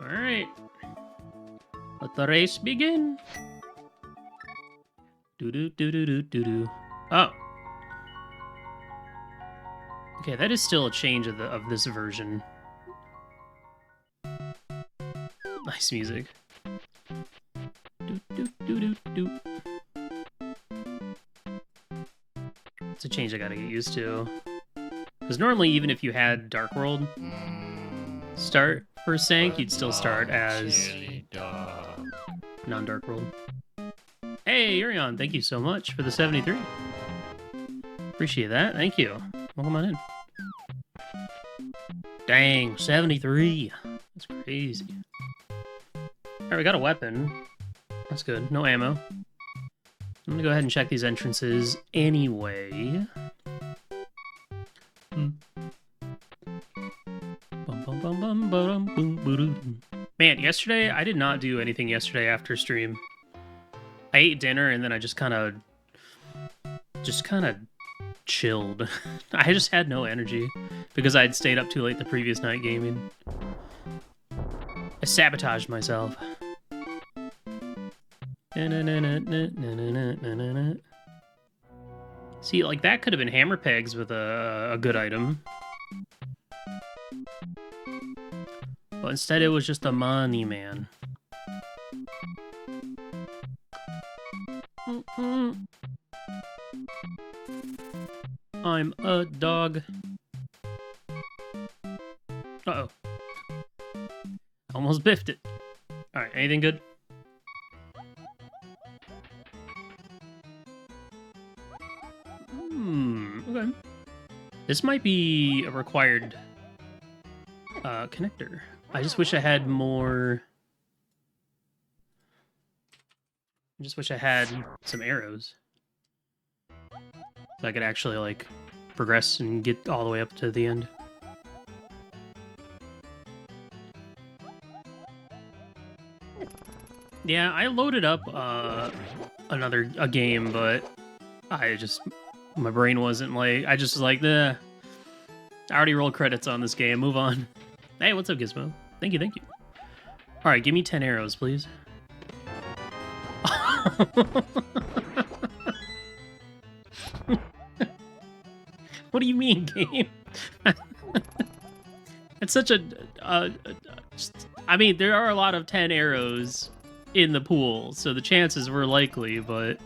Alright. Let the race begin. Do-do-do-do-do-do-do. Oh. Okay, that is still a change of this version. Nice music. Do-do-do-do-do. It's a change I gotta get used to. Because normally, even if you had Dark World start for Sank, you'd still start as non-Dark World. Hey, Urion, thank you so much for the 73. Appreciate that. Thank you. Welcome on in. Dang, 73. That's crazy. Alright, we got a weapon. That's good. No ammo. I'm gonna go ahead and check these entrances anyway. Man, yesterday, I did not do anything yesterday after stream. I ate dinner and then I just kind of chilled. I just had no energy because I'd stayed up too late the previous night gaming. I sabotaged myself. See, like, that could have been hammer pegs with a good item. But instead it was just a money man. I'm a dog. Uh-oh. Almost biffed it. Alright, anything good? Okay. This might be a required connector. I just wish I had more... I just wish I had some arrows. So I could actually, like, progress and get all the way up to the end. Yeah, I loaded up a game, but my brain wasn't like, I just was like, I already rolled credits on this game, move on. Hey, what's up, Gizmo? Thank you, thank you. All right, give me 10 arrows, please. What do you mean, game? It's such a... I mean, there are a lot of 10 arrows in the pool, so the chances were likely, but...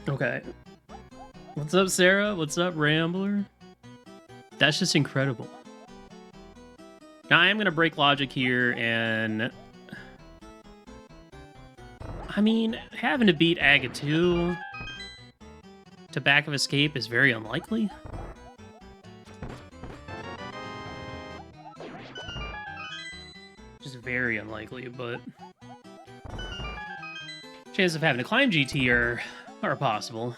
Okay. What's up, Sarah? What's up, Rambler? That's just incredible. Now, I am going to break logic here, and... I mean, having to beat Aga 2 to Back of Escape is very unlikely. Just very unlikely, but... chances of having to climb GT are possible.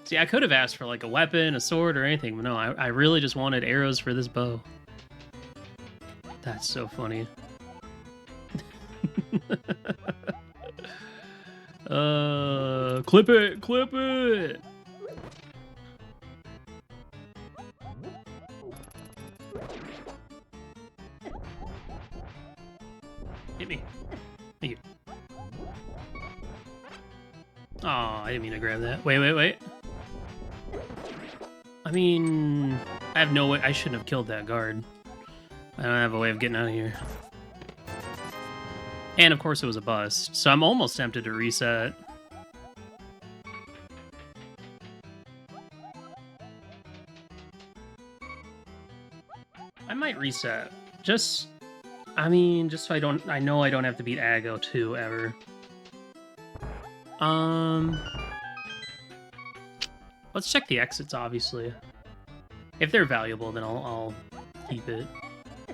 See, I could have asked for, like, a weapon, a sword, or anything, but no, I really just wanted arrows for this bow. That's so funny. Clip it! Clip it! Hit me. Thank you. Oh, I didn't mean to grab that. Wait. I mean, I have no way. I shouldn't have killed that guard. I don't have a way of getting out of here. And of course it was a bust, so I'm almost tempted to reset. I might reset. Just so I know I don't have to beat Ago 2 ever. Let's check the exits, obviously. If they're valuable, then I'll keep it. I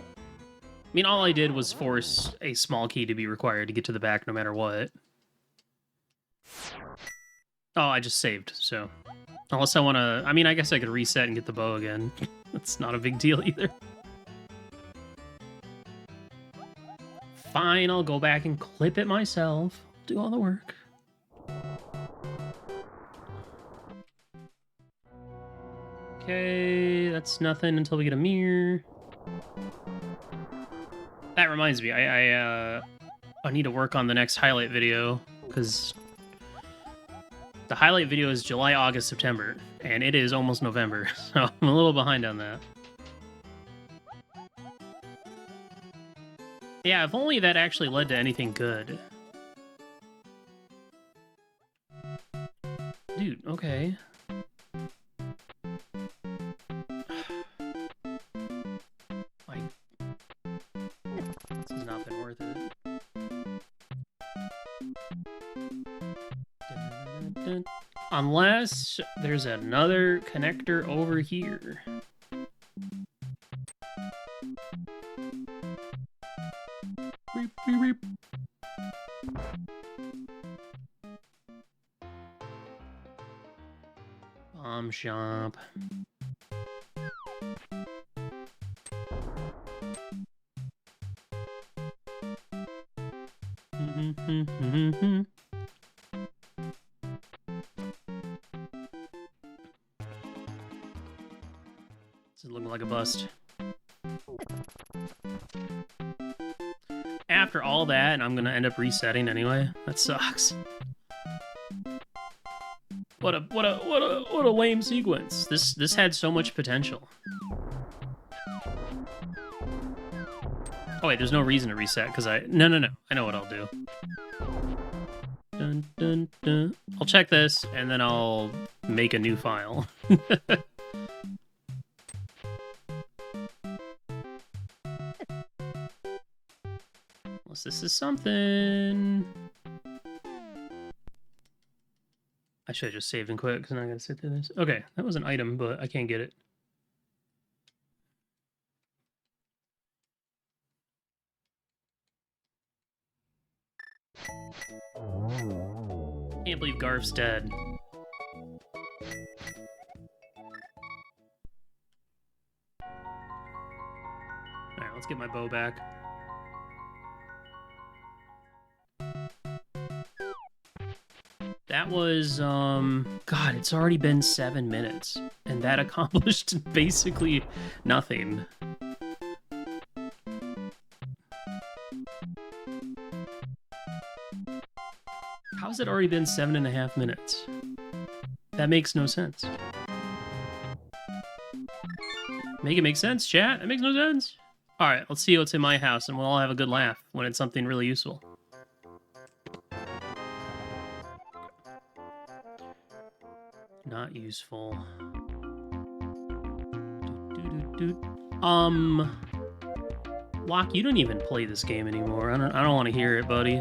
mean, all I did was force a small key to be required to get to the back no matter what. Oh, I just saved, so... Unless I want to... I mean, I guess I could reset and get the bow again. That's not a big deal either. Fine, I'll go back and clip it myself. Do all the work. Okay, that's nothing until we get a mirror. That reminds me, I need to work on the next highlight video, because the highlight video is July, August, September, and it is almost November, so I'm a little behind on that. Yeah, if only that actually led to anything good. Dude, okay. Like, this has not been worth it. Unless there's another connector over here. Beep, beep, beep. Bomb shop. This is looking like a bust. After all that, and I'm gonna end up resetting anyway. That sucks. What a lame sequence. This had so much potential. Oh wait, there's no reason to reset because no. I know what I'll do. Dun, dun, dun. I'll check this and then I'll make a new file. Unless this is something. I should have just saved and quit because I'm not gonna sit through this. Okay, that was an item, but I can't get it. Can't believe Garf's dead. Alright, let's get my bow back. That was, God, it's already been 7 minutes, and that accomplished basically nothing. How's it already been 7.5 minutes? That makes no sense. Make it make sense, chat? That makes no sense. Alright, let's see what's in my house, and we'll all have a good laugh when it's something really useful. Not useful. Locke, you don't even play this game anymore. I don't want to hear it, buddy.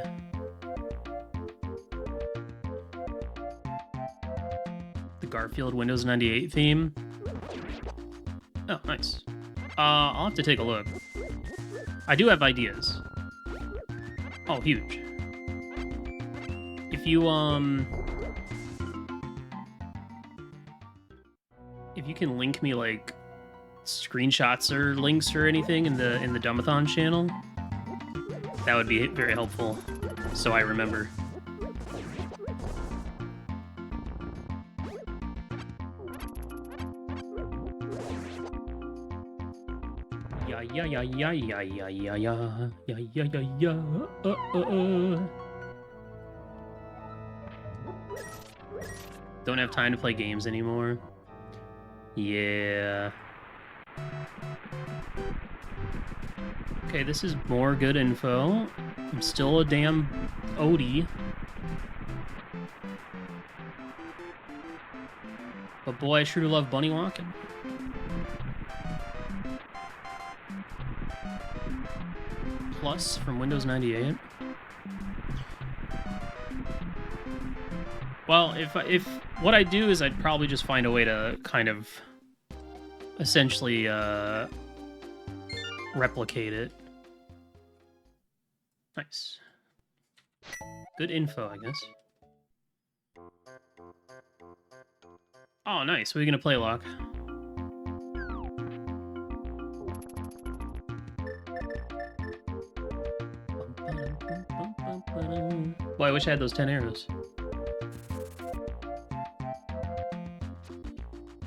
The Garfield Windows 98 theme. Oh, nice. I'll have to take a look. I do have ideas. Oh, huge. If you can link me like screenshots or links or anything in the Dumbathon channel, that would be very helpful, so I remember. Don't have time to play games anymore. Yeah. Okay, this is more good info. I'm still a damn Odie. But boy, I sure do love bunny walking. Plus from Windows 98. Well, if what I do is I'd probably just find a way to kind of essentially replicate it. Nice. Good info, I guess. Oh, nice. What are you gonna play, Locke? Boy, I wish I had those 10 arrows.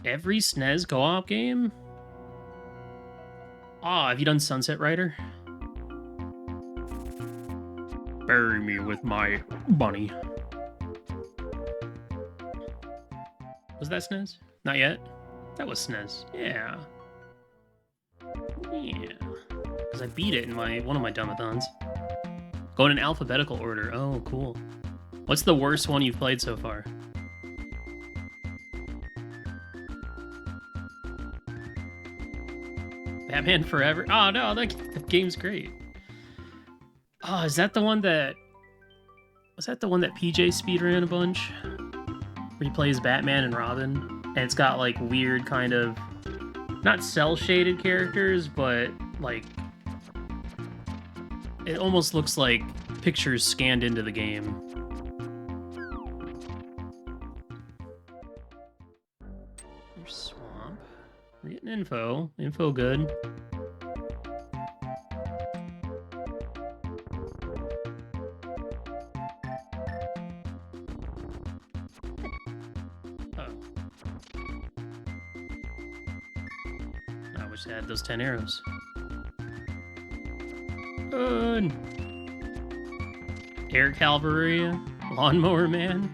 Every SNES co-op game? Ah, have you done Sunset Rider? Bury me with my bunny. Was that SNES? Not yet? That was SNES. Yeah. Yeah. Because I beat it in one of my dumbathons. Going in alphabetical order. Oh, cool. What's the worst one you've played so far? Batman Forever? Oh, no, that game's great. Oh, is that the one that... Was that the one that PJ speedran a bunch? Where he plays Batman and Robin? And it's got, like, weird kind of... Not cel-shaded characters, but, like... It almost looks like pictures scanned into the game. Swamp. We're getting info. Info good. I wish I had those 10 arrows. Good. Air Cavalry, Lawnmower Man.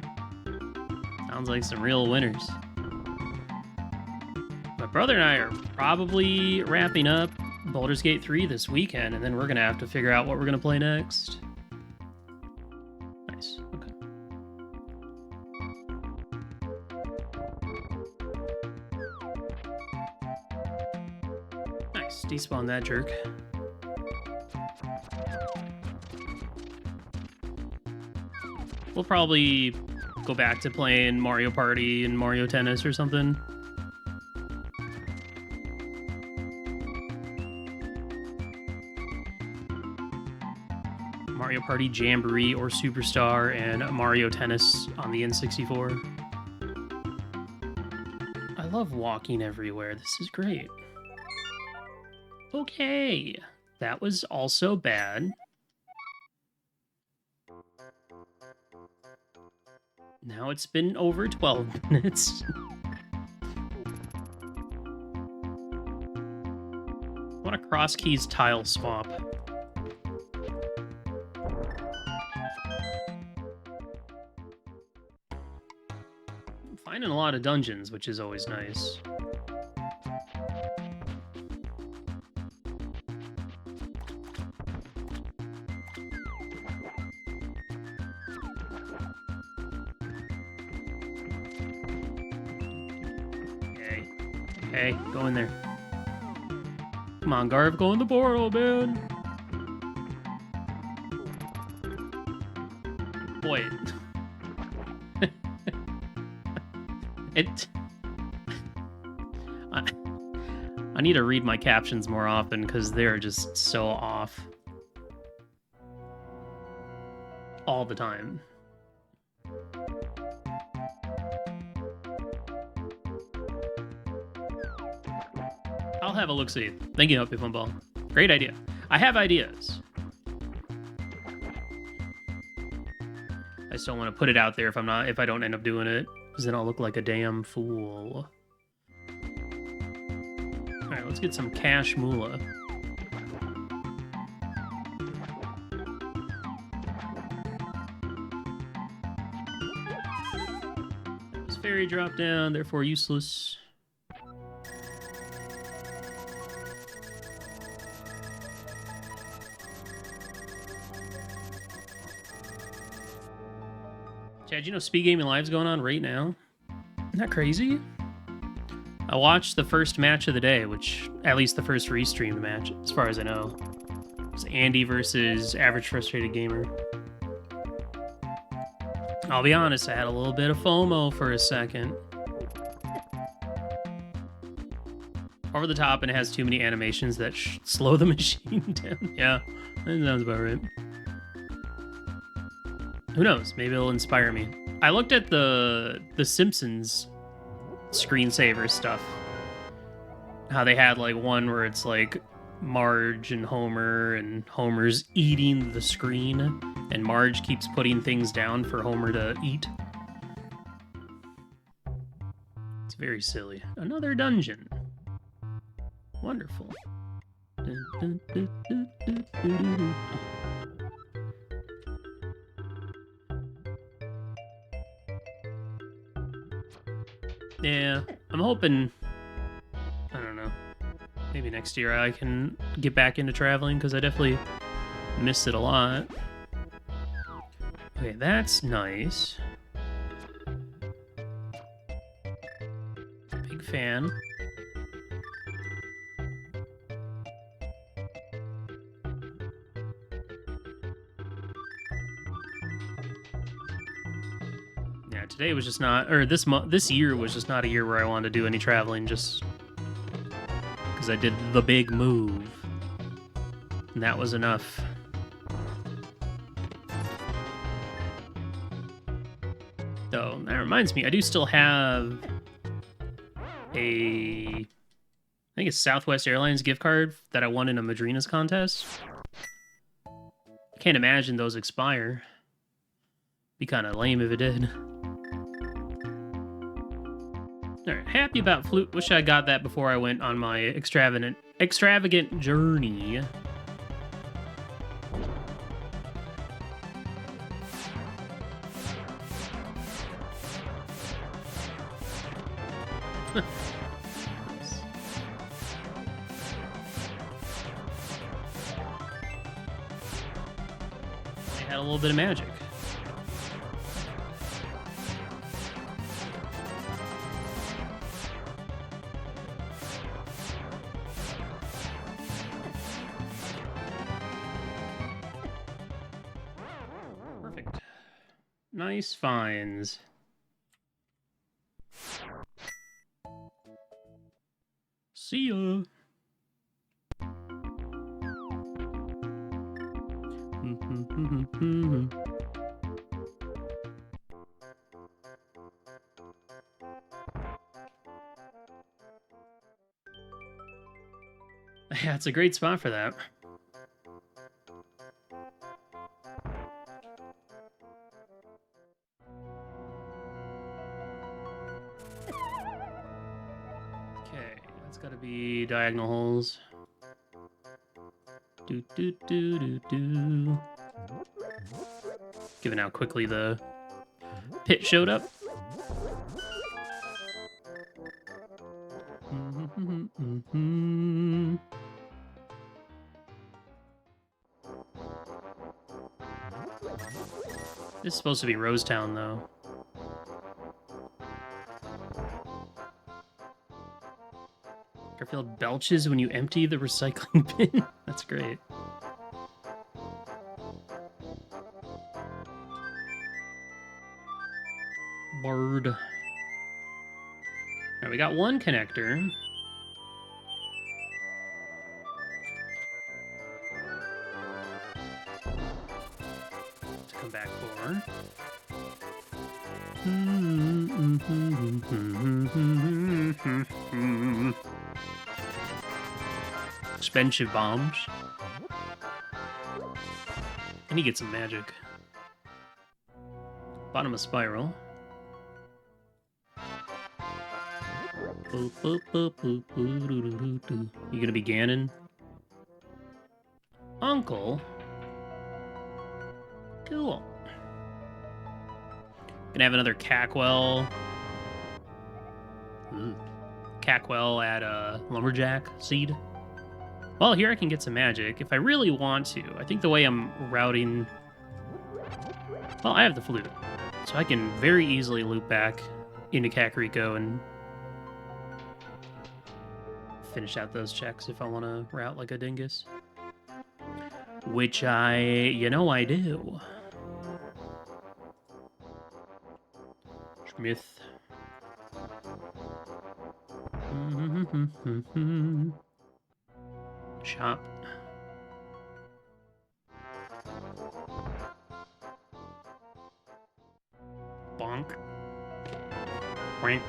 Sounds like some real winners. My brother and I are probably wrapping up Baldur's Gate 3 this weekend, and then we're gonna have to figure out what we're gonna play next. Nice. Okay. Nice. Despawn that jerk. We'll probably go back to playing Mario Party and Mario Tennis or something. Mario Party Jamboree or Superstar and Mario Tennis on the N64. I love walking everywhere. This is great. Okay. That was also bad. Now it's been over 12 minutes. I want a CrossKeys tile swap. I'm finding a lot of dungeons, which is always nice. Okay, go in there. Come on, Garv, go in the portal, man. Boy. I need to read my captions more often because they're just so off. All the time. I'll have a look-see. Thank you, Happy Funball. Great idea. I have ideas. I still want to put it out there if I don't end up doing it, because then I'll look like a damn fool. All right, let's get some cash moolah. This fairy drop down, therefore useless. Chad, you know Speed Gaming Live's going on right now? Isn't that crazy? I watched the first match of the day, which, at least the first restreamed match, as far as I know. It was Andy versus Average Frustrated Gamer. I'll be honest, I had a little bit of FOMO for a second. Over the top, and it has too many animations that slow the machine down. Yeah, that sounds about right. Who knows? Maybe it'll inspire me. I looked at the Simpsons screensaver stuff. How they had like one where it's like Marge and Homer's eating the screen, and Marge keeps putting things down for Homer to eat. It's very silly. Another dungeon. Wonderful. Yeah, I'm hoping, I don't know, maybe next year I can get back into traveling, because I definitely missed it a lot. Okay, that's nice. Big fan. Yeah, today was just not, or this year was just not a year where I wanted to do any traveling, just because I did the big move, and that was enough. So that reminds me, I do still have I think it's Southwest Airlines gift card that I won in a Madrinas contest. I can't imagine those expire. Be kind of lame if it did. Alright, happy about flute. Wish I got that before I went on my extravagant journey. They had a little bit of magic. Perfect. Nice finds. See ya. Yeah, it's a great spot for that. Okay, that's gotta be diagonal holes. Do do do do do. Given how quickly the pit showed up. This is supposed to be Rosetown, though. Garfield belches when you empty the recycling bin. That's great. Bird. Alright, we got one connector. To come back for. Expensive bombs. I need to get some magic. Bottom of spiral. You gonna be Ganon? Uncle? Cool. Gonna have another Cackwell. Cackwell at Lumberjack seed. Well, here I can get some magic if I really want to. I think the way I'm routing... Well, I have the flute. So I can very easily loop back into Kakariko and finish out those checks if I want to route like a dingus. Which I do. Smith. Shop. Bonk. Rank.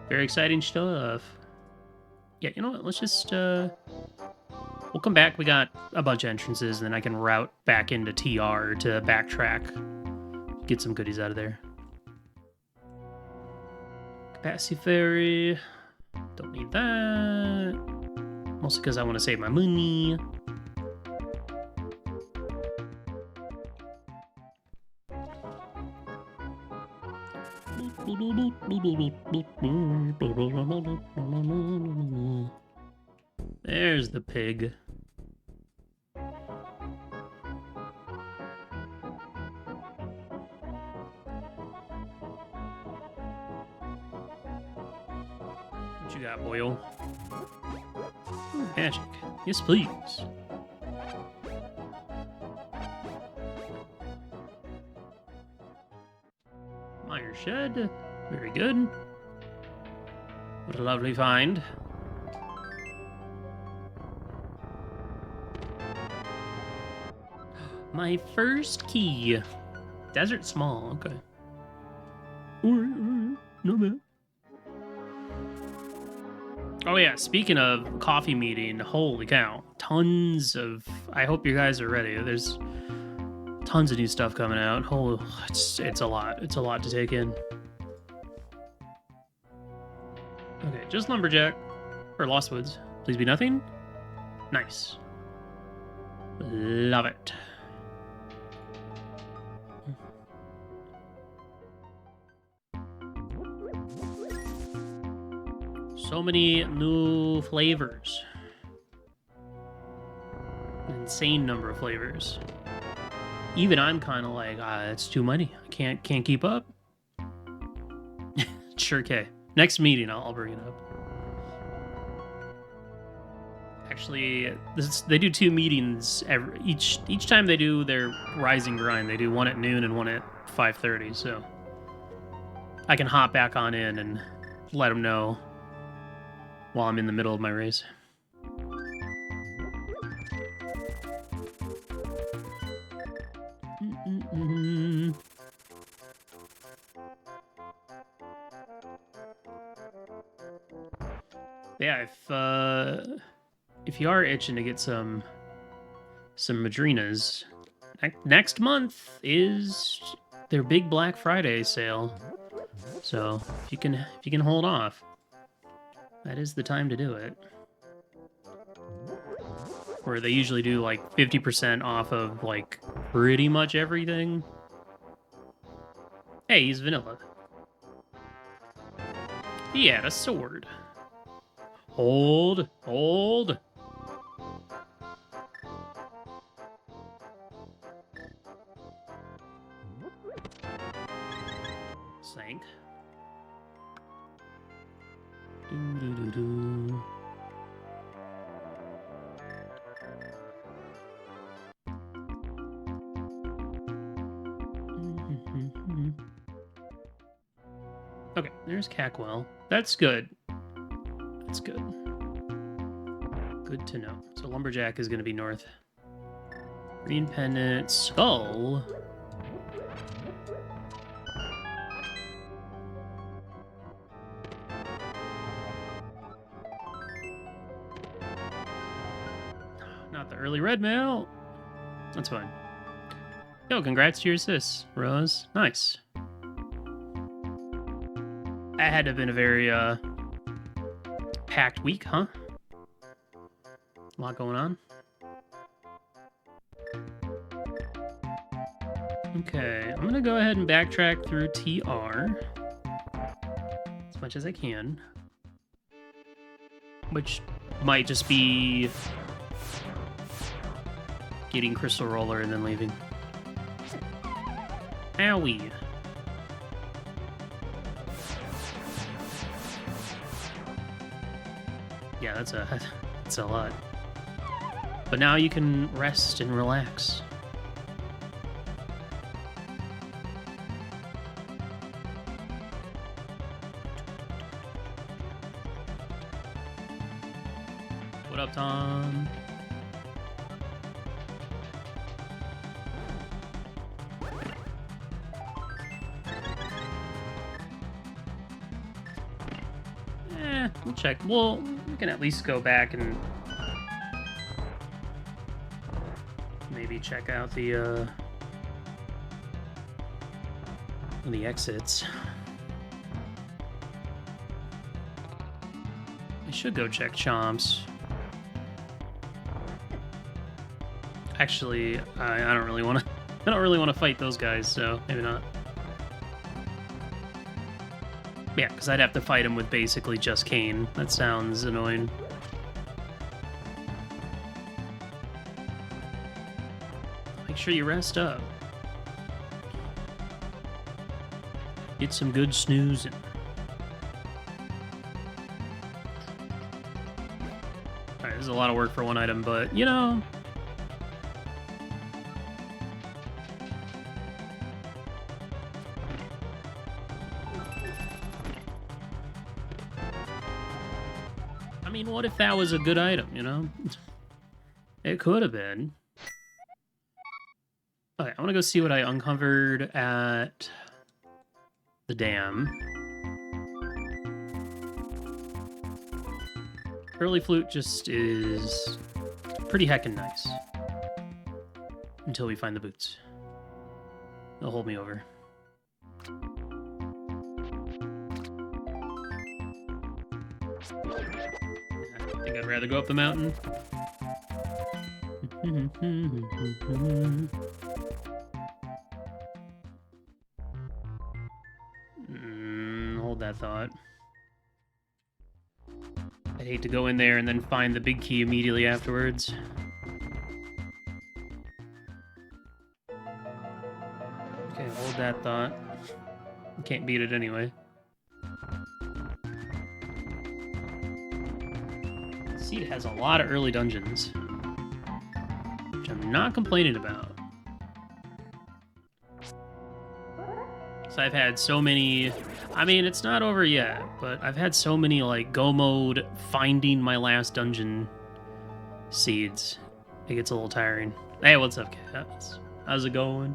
Very exciting stuff. Yeah, you know what? Let's just, we'll come back. We got a bunch of entrances, and then I can route back into TR to backtrack. Get some goodies out of there. Capacity Ferry. Don't need that. Mostly because I want to save my money. There's the pig. What you got, Boyle? Magic. Yes, please. Mire shed. Very good. What a lovely find. My first key. Desert small. Okay. Alright. No bad. Oh yeah, speaking of coffee meeting, holy cow. Tons of... I hope you guys are ready. There's tons of new stuff coming out. Oh, it's a lot. It's a lot to take in. Okay, just Lumberjack. Or Lost Woods. Please be nothing. Nice. Love it. So many new flavors. An insane number of flavors. Even I'm kind of like, it's too many. I can't keep up. Sure, okay. Next meeting, I'll bring it up. Actually, they do 2 meetings each time they do their Rise and Grind. They do one at noon and one at 5:30. So I can hop back on in and let them know while I'm in the middle of my race. Yeah, if you are itching to get some Madrinas, next month is their big Black Friday sale. So if you can hold off, that is the time to do it. Where they usually do like 50% off of like pretty much everything. Hey, he's vanilla. He had a sword. Hold. Sank. Doo-doo-doo-doo. Okay, there's Cackwell. That's good. That's good. Good to know. So Lumberjack is going to be north. Green Pendant, Skull. Not the early red mail. That's fine. Yo, congrats to your sis, Rose. Nice. That had to have been a very packed week, huh? A lot going on. Okay, I'm gonna go ahead and backtrack through TR as much as I can, which might just be getting Crystal Roller and then leaving. Owie. Yeah, that's a lot. But now you can rest and relax. What up, Tom? We'll check. We can at least go back and maybe check out the exits. I should go check Chomps. Actually, I don't really want to. I don't really want to fight those guys, so maybe not. Yeah, because I'd have to fight him with basically just Kane. That sounds annoying. Make sure you rest up. Get some good snoozing. Alright, this is a lot of work for one item, but, you know... I mean, what if that was a good item, you know? It could have been. Okay, I want to go see what I uncovered at the dam. Early flute just is pretty heckin' nice. Until we find the boots. They'll hold me over. I think I'd rather go up the mountain. Hold that thought. I'd hate to go in there and then find the big key immediately afterwards. Okay, hold that thought. Can't beat it anyway. Seed has a lot of early dungeons, which I'm not complaining about. So I've had so many... I mean, it's not over yet, but I've had so many, like, go mode, finding my last dungeon seeds. It gets a little tiring. Hey, what's up, cats? How's it going?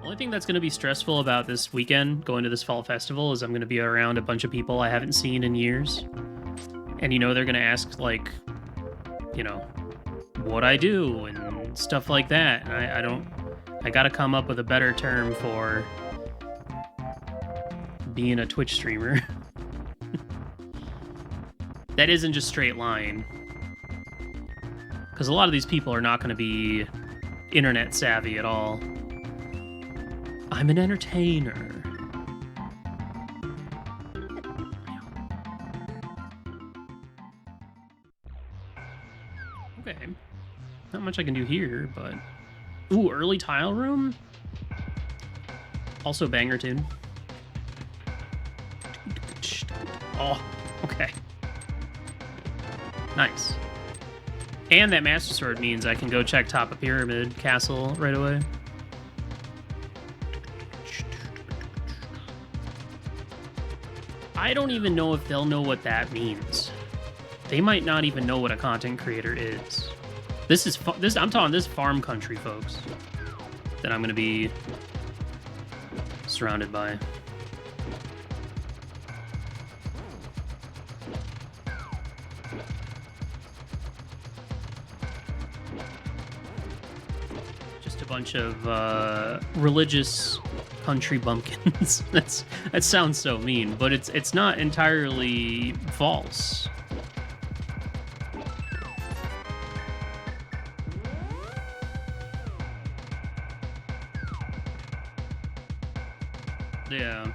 The only thing that's going to be stressful about this weekend, going to this fall festival, is I'm going to be around a bunch of people I haven't seen in years. And, you know, they're going to ask, like, you know, what I do and stuff like that. And I got to come up with a better term for being a Twitch streamer. That isn't just straight line. Because a lot of these people are not going to be internet savvy at all. I'm an entertainer. Okay. Not much I can do here, but... Ooh, early tile room? Also banger tune. Oh, okay. Nice. And that Master Sword means I can go check top of Pyramid Castle right away. I don't even know if they'll know what that means. They might not even know what a content creator is. I'm talking this farm country, folks, that I'm going to be surrounded by. Just a bunch of religious country bumpkins. That sounds so mean, but it's not entirely false. Yeah.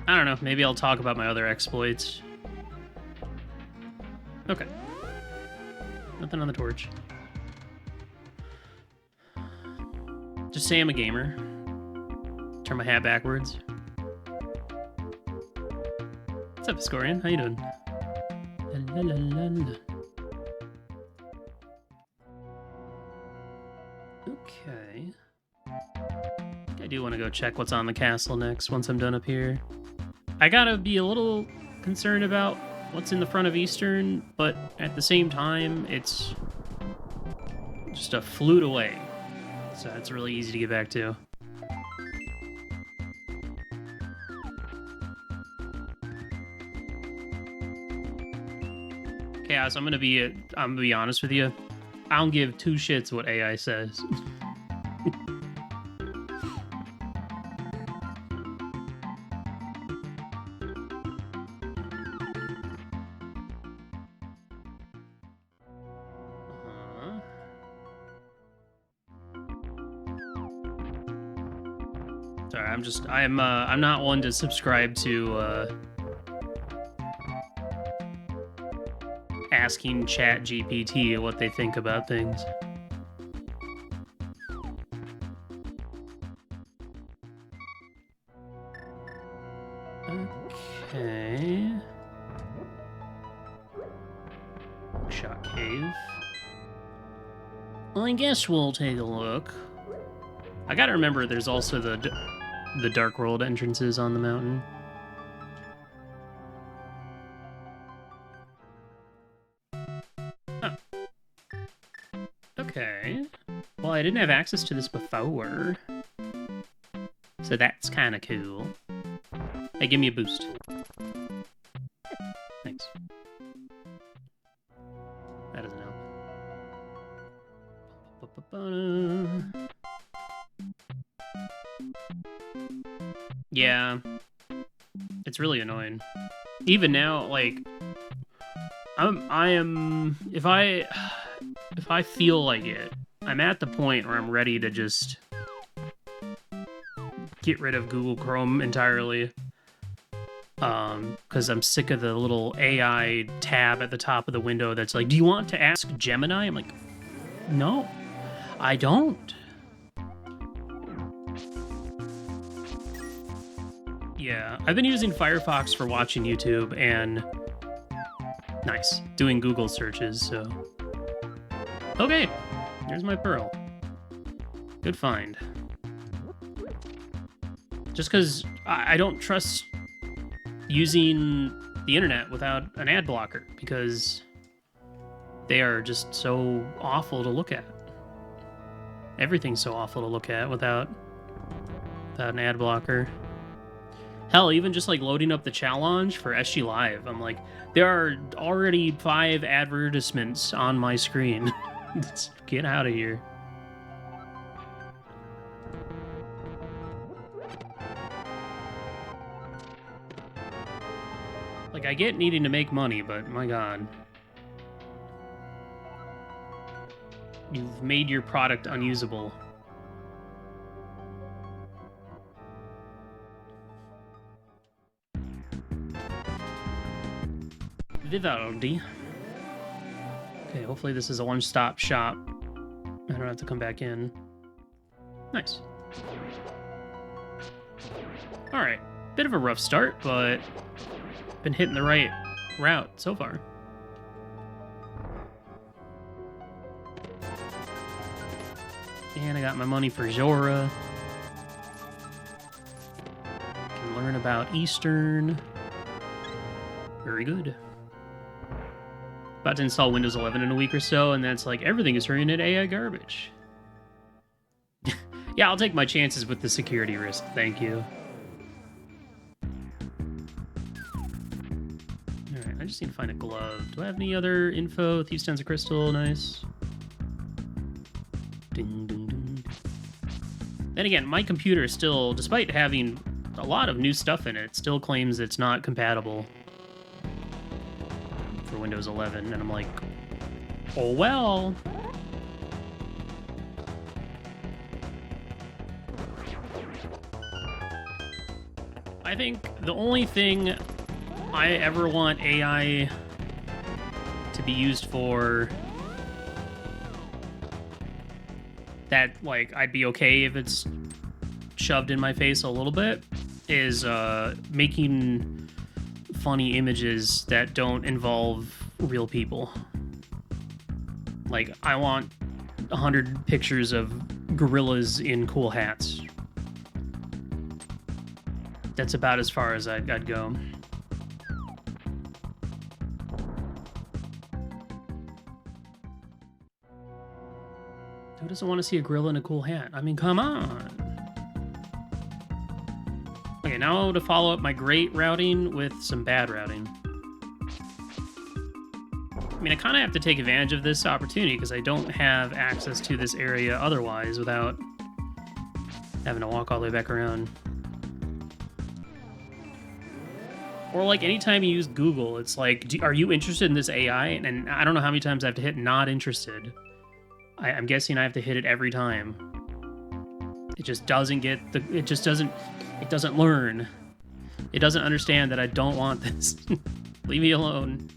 I don't know, maybe I'll talk about my other exploits. Okay. Nothing on the torch. Just say I'm a gamer. Turn my hat backwards. What's up, Scorian? How you doing? La, la, la, la. Okay. I do want to go check what's on the castle next once I'm done up here. I gotta be a little concerned about what's in the front of Eastern, but at the same time, it's just a flute away. So it's really easy to get back to. Chaos, I'm gonna be honest with you. I don't give two shits what AI says. Sorry, I'm not one to subscribe to asking ChatGPT what they think about things. Okay. Shot cave. Well, I guess we'll take a look. I gotta remember there's also the Dark World entrances on the mountain. Oh. Okay. Well, I didn't have access to this before. So that's kind of cool. Hey, give me a boost. Thanks. That doesn't help. Yeah. It's really annoying. Even now, like, if I feel like it, I'm at the point where I'm ready to just get rid of Google Chrome entirely. Because I'm sick of the little AI tab at the top of the window that's like, do you want to ask Gemini? I'm like, no, I don't. Yeah, I've been using Firefox for watching YouTube and doing Google searches, so. Okay, here's my pearl. Good find. Just because I don't trust using the internet without an ad blocker, because they are just so awful to look at. Everything's so awful to look at without an ad blocker. Hell, even just like loading up the challenge for SG Live, I'm like, there are already 5 advertisements on my screen. Let's get out of here. Like, I get needing to make money, but my god. You've made your product unusable. Vivaldi. Okay, hopefully this is a one-stop shop. I don't have to come back in. Nice. Alright. Bit of a rough start, but been hitting the right route so far. And I got my money for Zora. Can learn about Eastern. Very good. About to install Windows 11 in a week or so, and that's like, everything is running at AI garbage. Yeah, I'll take my chances with the security risk, thank you. Alright, I just need to find a glove. Do I have any other info? Thieves' Tons of Crystal, nice. Ding, ding, ding. Then again, my computer still, despite having a lot of new stuff in it, still claims it's not compatible for Windows 11, and I'm like, oh well. I think the only thing I ever want AI to be used for that, like, I'd be okay if it's shoved in my face a little bit is making funny images that don't involve real people. Like, I want 100 pictures of gorillas in cool hats. That's about as far as I'd go. Who doesn't want to see a gorilla in a cool hat? I mean, come on. Okay, now to follow up my great routing with some bad routing. I mean, I kind of have to take advantage of this opportunity because I don't have access to this area otherwise without having to walk all the way back around. Or like anytime you use Google, it's like, are you interested in this AI? And I don't know how many times I have to hit not interested. I'm guessing I have to hit it every time. It just doesn't get the... It doesn't learn. It doesn't understand that I don't want this. Leave me alone.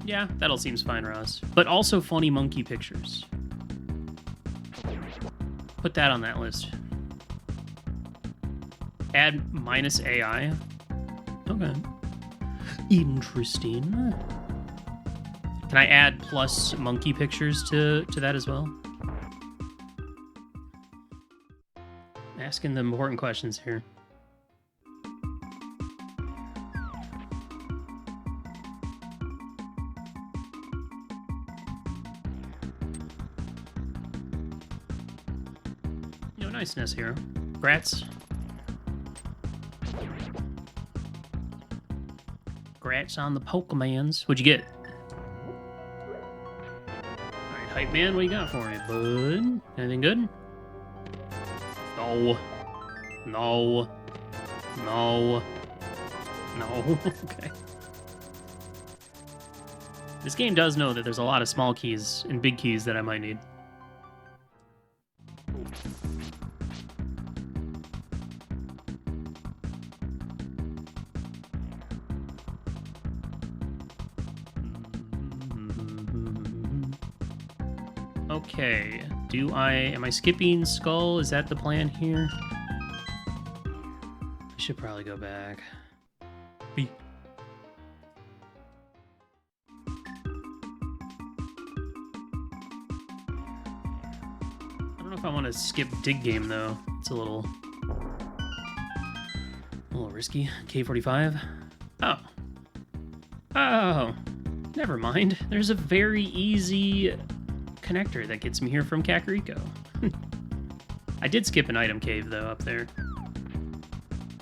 Yeah, that all seems fine, Ross. But also funny monkey pictures. Put that on that list. Add minus AI. Okay. Interesting. Can I add plus monkey pictures to that as well? Asking the important questions here. No niceness here. Grats. Grats on the Pokemons. What'd you get? Alright, hype man, what do you got for me, bud? Anything good? No. No. No. No. Okay. This game does know that there's a lot of small keys and big keys that I might need. Okay, am I skipping Skull? Is that the plan here? I should probably go back. B. I don't know if I want to skip Dig Game though. It's a little risky. K45. Oh. Oh. Never mind. There's a very easy connector that gets me here from Kakariko. I did skip an item cave though up there. I'll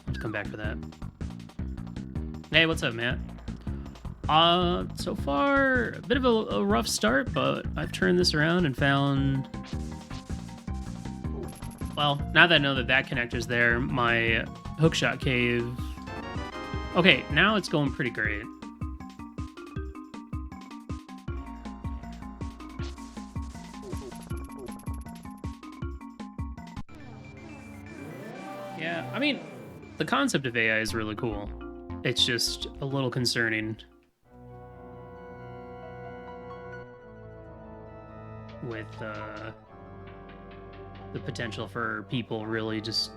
have to come back for that. Hey, what's up, Matt? So far a bit of a rough start, but I've turned this around and found, well, now that I know that connector's there, my hookshot cave. Okay, now it's going pretty great. Yeah, I mean, the concept of AI is really cool. It's just a little concerning with the potential for people really just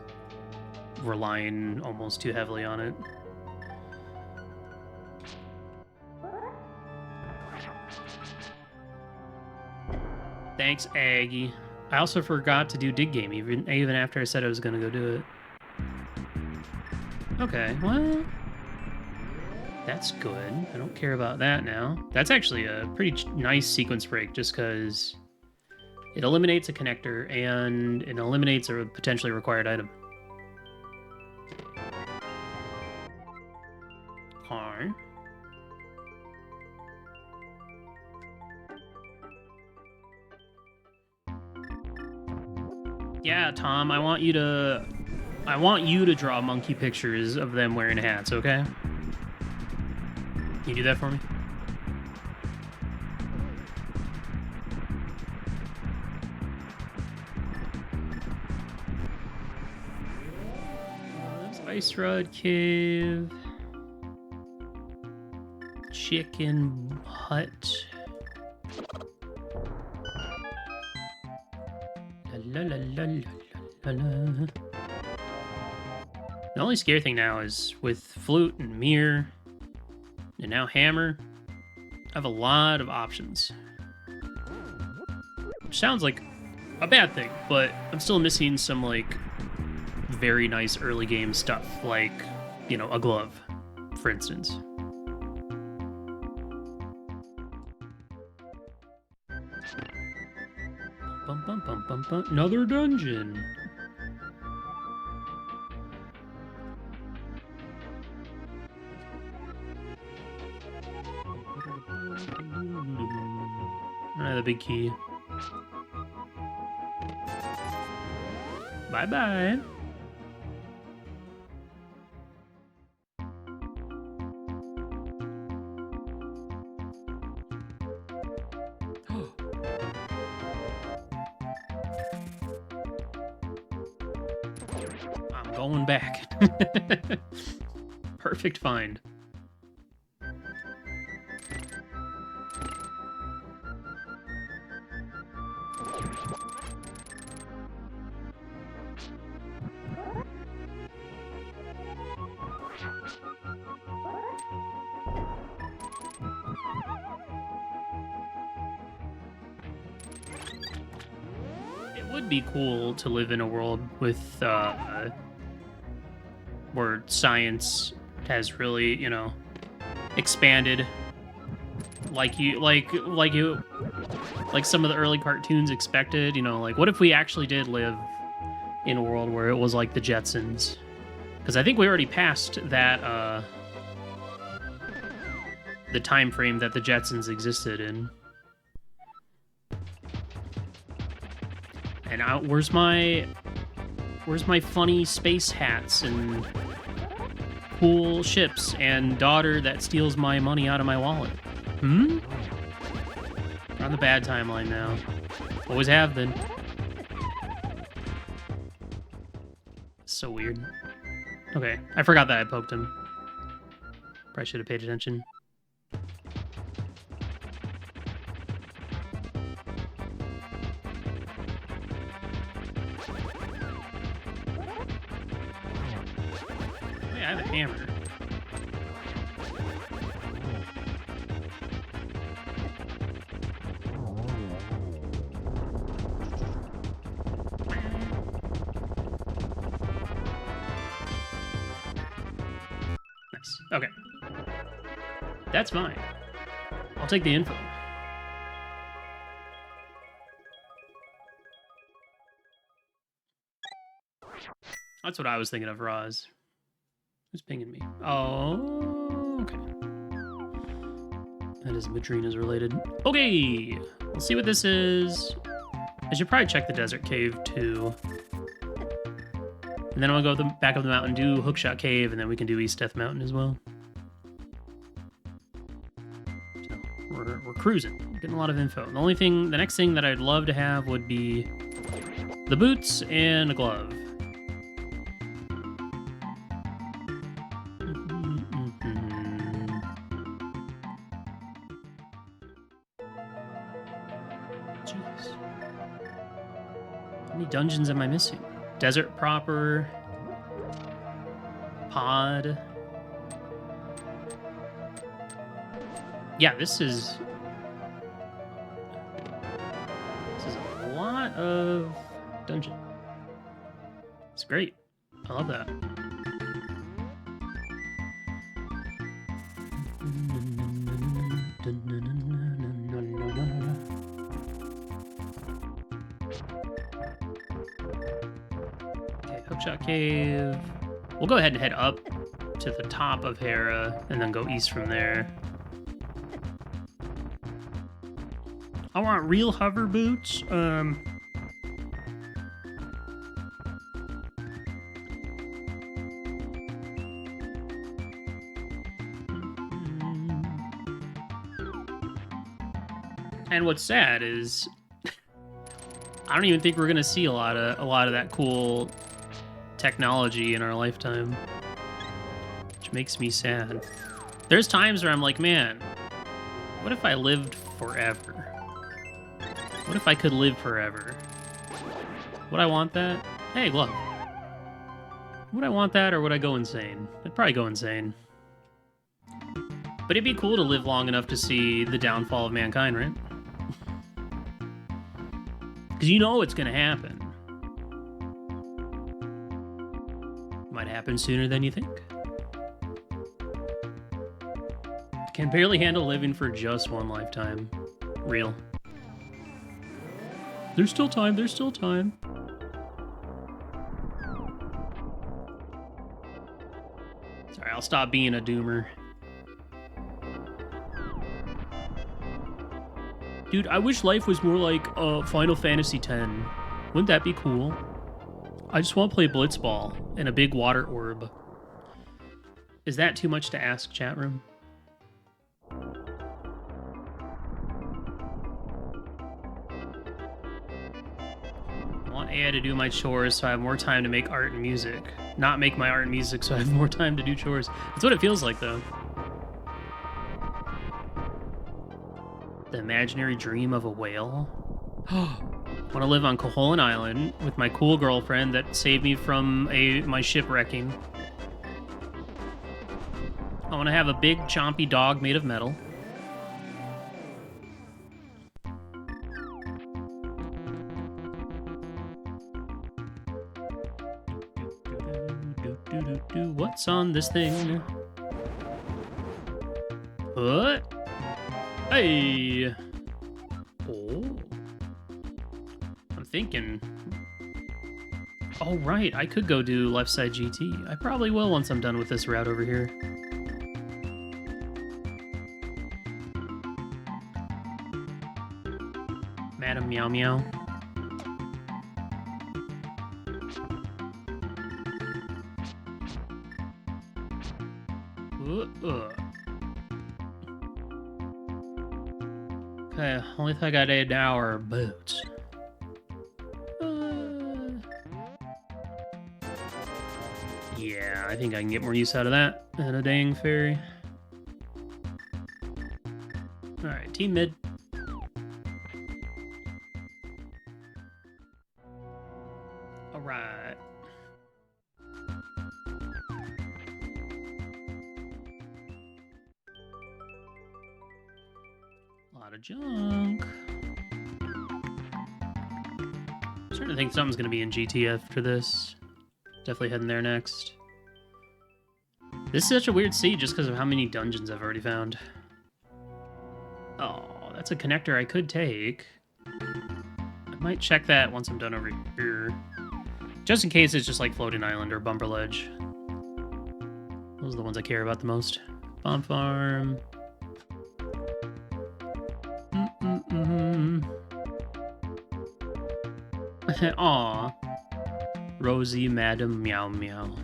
relying almost too heavily on it. Thanks, Aggie. I also forgot to do Dig Game, even after I said I was going to go do it. Okay, well, that's good. I don't care about that now. That's actually a pretty nice sequence break, just because it eliminates a connector and it eliminates a potentially required item. Okay. Yeah, Tom, I want you to draw monkey pictures of them wearing hats, okay? Can you do that for me? There's Ice Rod Cave. Chicken Hut. La la la la la la. The only scary thing now is with Flute and Mirror, and now Hammer, I have a lot of options. Which sounds like a bad thing, but I'm still missing some, like, very nice early game stuff, like, you know, a glove, for instance. Bum, bum, bum, bum, bum. Another dungeon. The big key. Bye-bye. I'm going back. Perfect find. It would be cool to live in a world with where science has really, you know, expanded like some of the early cartoons expected, you know, like what if we actually did live in a world where it was like the Jetsons? Because I think we already passed that the time frame that the Jetsons existed in. And where's my funny space hats and cool ships and daughter that steals my money out of my wallet? We're on the bad timeline now. Always have been. So weird. Okay, I forgot that I poked him. Probably should have paid attention. Hey, I have a hammer. Okay. That's fine. I'll take the info. That's what I was thinking of, Roz. Who's pinging me? Oh, okay. That is Madrina's related. Okay, let's see what this is. I should probably check the desert cave, too. And then I'll go back up the mountain, do Hookshot Cave, and then we can do East Death Mountain as well. So we're cruising, getting a lot of info. The next thing that I'd love to have would be the boots and a glove. Jeez. How many dungeons am I missing? Desert proper. Pod. Yeah, this is a lot of dungeon. It's great. I love that. Hookshot Cave. We'll go ahead and head up to the top of Hera and then go east from there. I want real hover boots. And what's sad is I don't even think we're gonna see a lot of that cool technology in our lifetime, which makes me sad. There's times where I'm like, man, what if I lived forever? What if I could live forever? Would I want that? Hey, glove. Would I want that or would I go insane? I'd probably go insane. But it'd be cool to live long enough to see the downfall of mankind, right? Because you know it's going to happen. Might happen sooner than you think. Can barely handle living for just one lifetime. Real. There's still time, there's still time. Sorry, I'll stop being a doomer. Dude, I wish life was more like Final Fantasy X. Wouldn't that be cool? I just want to play Blitzball and a big water orb. Is that too much to ask, chat room? I want AI to do my chores so I have more time to make art and music. Not make my art and music so I have more time to do chores. That's what it feels like, though. The imaginary dream of a whale. I want to live on Koholin Island with my cool girlfriend that saved me from my ship wrecking. I want to have a big chompy dog made of metal. What's on this thing? What? Hey! Oh. I'm thinking. Oh, right. I could go do left side GT. I probably will once I'm done with this route over here. Madam Meow Meow. Okay, only if I got an hour boat. Yeah, I think I can get more use out of that than a dang ferry. Alright, team mid. Alright. A lot of junk. I'm starting to think something's going to be in GT after this. Definitely heading there next. This is such a weird sea just because of how many dungeons I've already found. Oh, that's a connector I could take. I might check that once I'm done over here. Just in case it's just like Floating Island or Bumper Ledge. Those are the ones I care about the most. Bomb Farm. Aw. Rosie, Madam Meow Meow.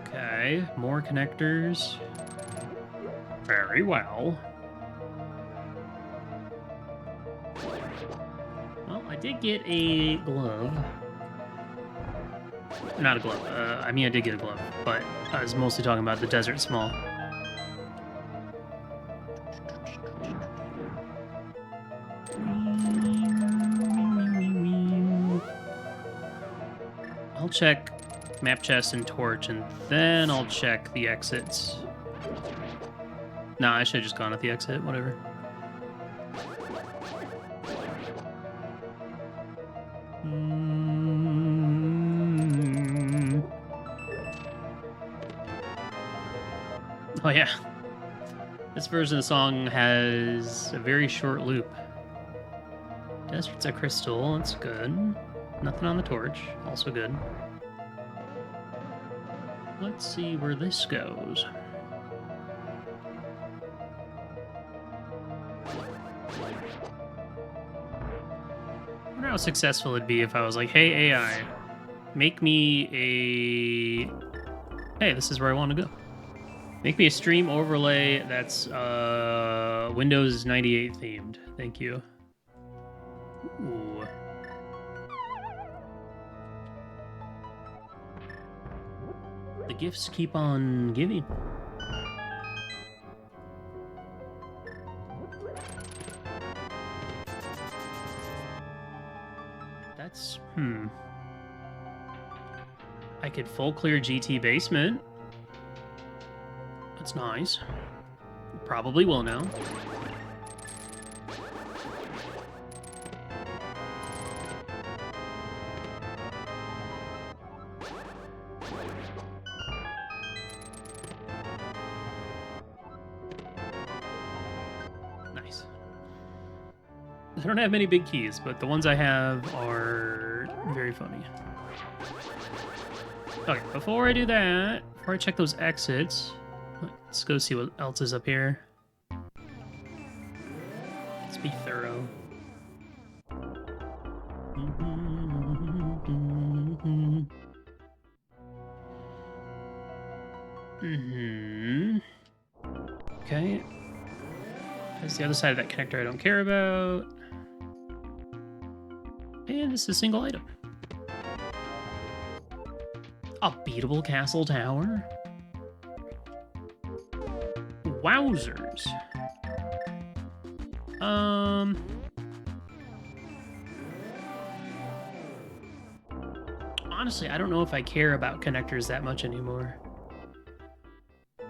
Okay, more connectors. Very well. Well, I did get a glove. Not a glove. I mean, I did get a glove, but I was mostly talking about the Desert Small. I'll check map chest and torch, and then I'll check the exits. Nah, I should have just gone at the exit, whatever. Oh yeah. This version of the song has a very short loop. Desert's a crystal, that's good. Nothing on the torch, also good. Let's see where this goes. I wonder how successful it'd be if I was like, hey AI, make me a... Hey, this is where I want to go. Make me a stream overlay that's Windows 98 themed. Thank you. Ooh. The gifts keep on giving. That's, I could full clear GT basement. That's nice. Probably will now. Nice. I don't have many big keys, but the ones I have are very funny. Okay, before I do that, before I check those exits, let's go see what else is up here. Let's be thorough. Okay. That's the other side of that connector I don't care about. And it's a single item. A beatable castle tower? Wowzers. Honestly, I don't know if I care about connectors that much anymore. Oh,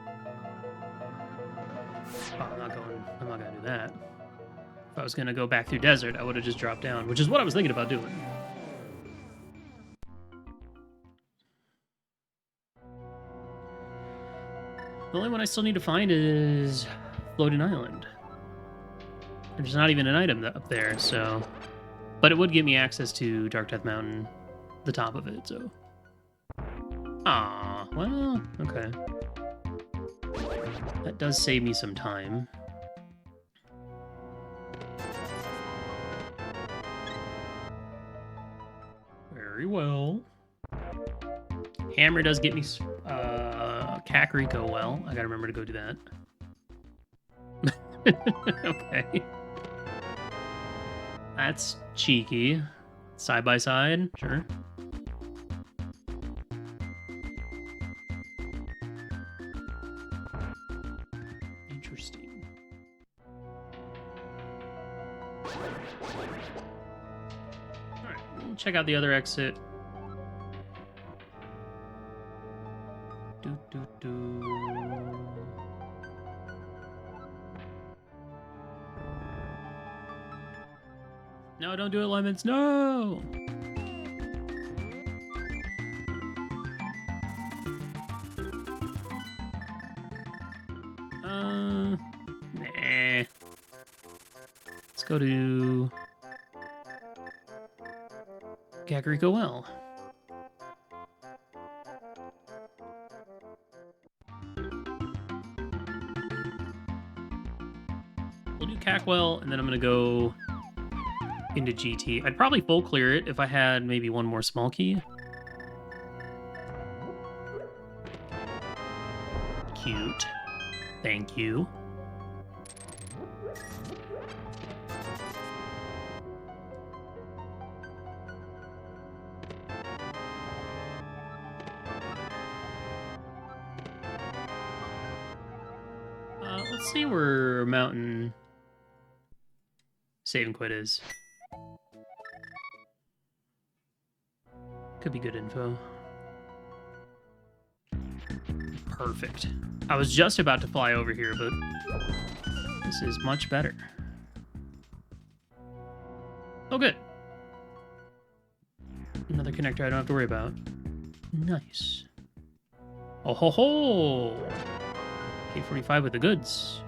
I'm not gonna do that. If I was gonna go back through desert, I would have just dropped down, which is what I was thinking about doing. The only one I still need to find is Floating Island. There's not even an item up there, so... But it would give me access to Dark Death Mountain, the top of it, so... Ah, well, okay. That does save me some time. Very well. Hammer does get me Kakariko well. I gotta remember to go do that. Okay. That's cheeky. Side by side, sure. Interesting. Alright, we'll check out the other exit. No, don't do it, Lemons. No! Nah. Let's go to Kakariko Well. We'll do Cackwell, and then I'm gonna go into GT. I'd probably full clear it if I had maybe one more small key. Cute. Thank you. Let's see where Mountain Save and Quit is. Could be good info. Perfect. I was just about to fly over here, but this is much better. Oh, good. Another connector I don't have to worry about. Nice. Oh ho ho! K45 with the goods.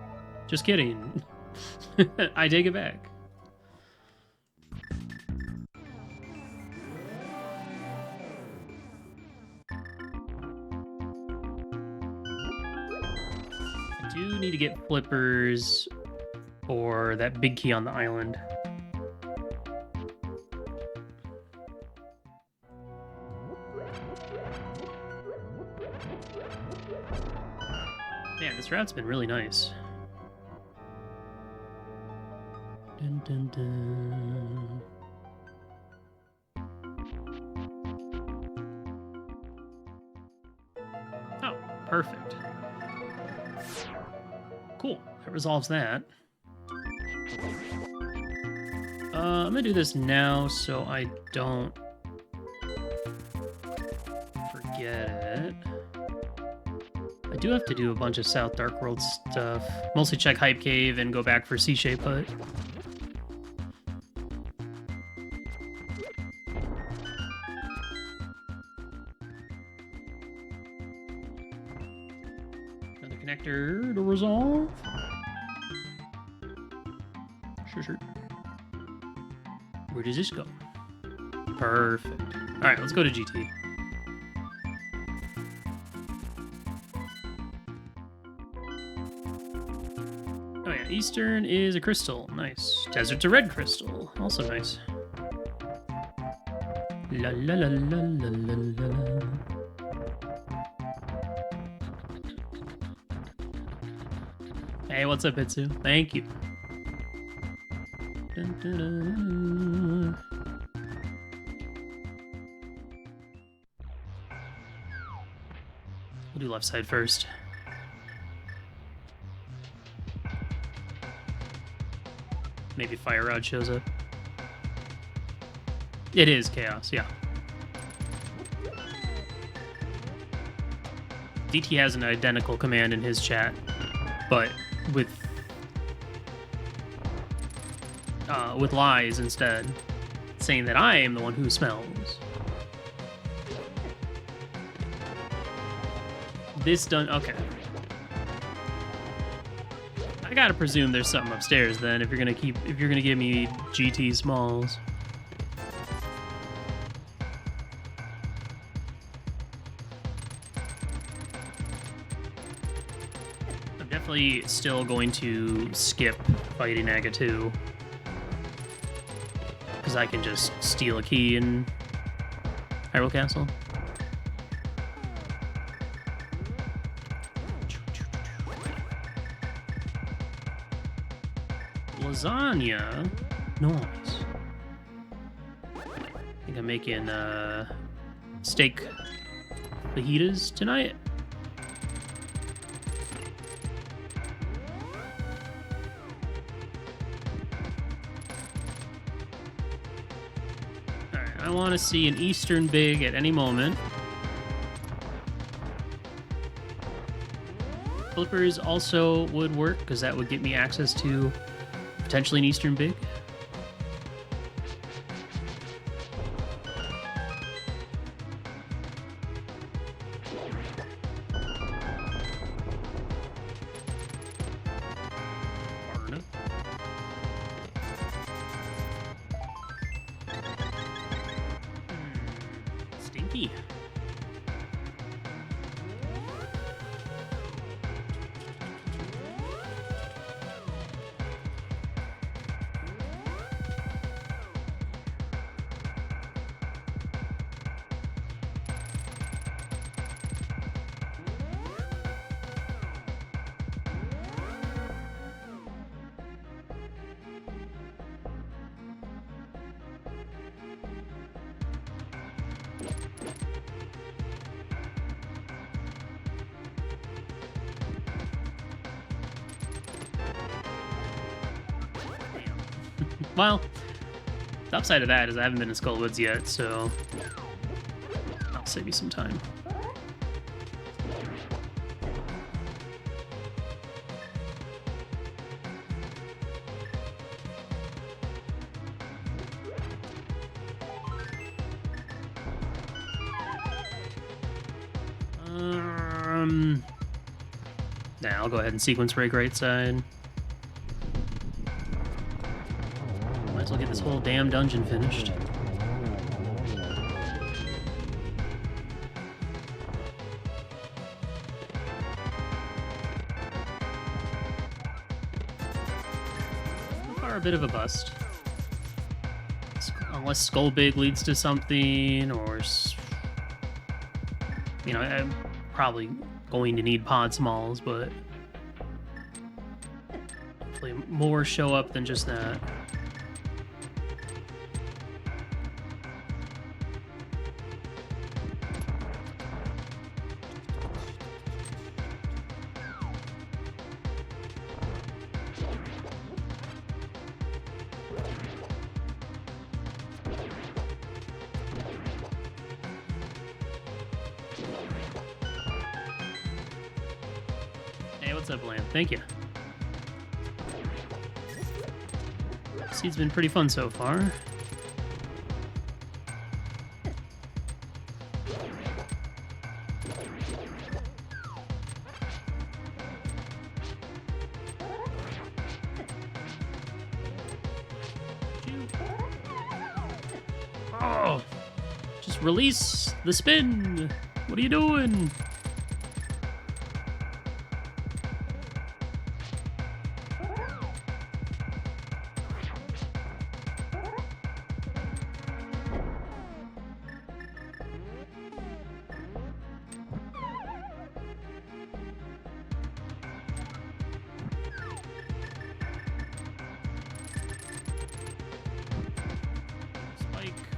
Just kidding. I take it back. I do need to get flippers or that big key on the island. Man, this route's been really nice. Dun, dun, dun. Oh, perfect. Cool, that resolves that. I'm gonna do this now so I don't forget it. I do have to do a bunch of South Dark World stuff. Mostly check Hype Cave and go back for C-Shape Hut. Another connector to resolve. Sure. Where does this go? Perfect. All right, let's go to GT. Oh yeah, Eastern is a crystal. Nice. Desert's a red crystal. Also nice. La la la la la la la. Hey, what's up, Itsu? Thank you. Dun, dun, dun. We'll do left side first. Maybe Fire Rod shows up. It is Chaos, yeah. DT has an identical command in his chat, but with lies instead, saying that I am the one who smells. This done. Okay. I gotta presume there's something upstairs then. If you're gonna give me GT smalls. I'm definitely still going to skip fighting Aga 2. Because I can just steal a key in Hyrule Castle. Lasagna? Nice. I think I'm making steak fajitas tonight. I want to see an Eastern Big at any moment. Flippers also would work, because that would get me access to potentially an Eastern Big. Stinky. Well, the upside of that is I haven't been in Skullwoods yet, so I'll save you some time. Nah, I'll go ahead and sequence break right side. Might as well get this whole damn dungeon finished. So far, a bit of a bust. Unless Skull Big leads to something, or you know, I'm probably going to need pod smalls, but hopefully more show up than just that. Hey, what's up, Lamb? Thank you. Seed's been pretty fun so far. Oh! Just release the spin! What are you doing?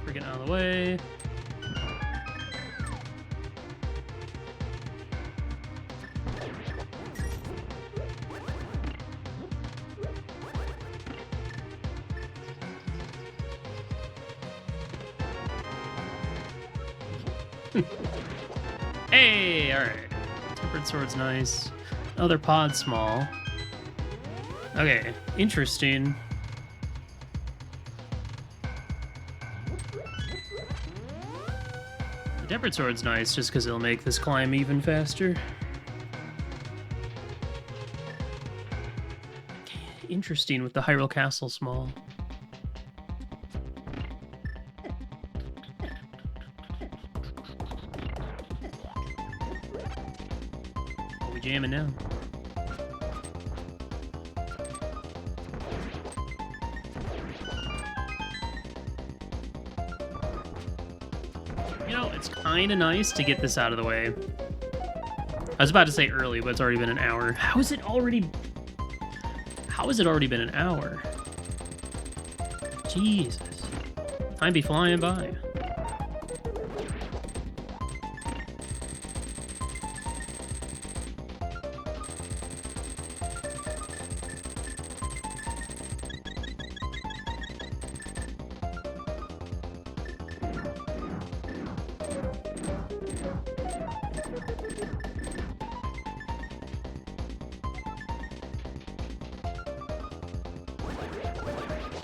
Freaking out of the way. Hey, all right. Tempered sword's nice. Other pod small. Okay, interesting. The tempered sword's nice just because it'll make this climb even faster. Interesting with the Hyrule Castle small. What we jamming now? You know, it's kind of nice to get this out of the way. I was about to say early, but it's already been an hour. How has it already been an hour? Jesus. Time be flying by.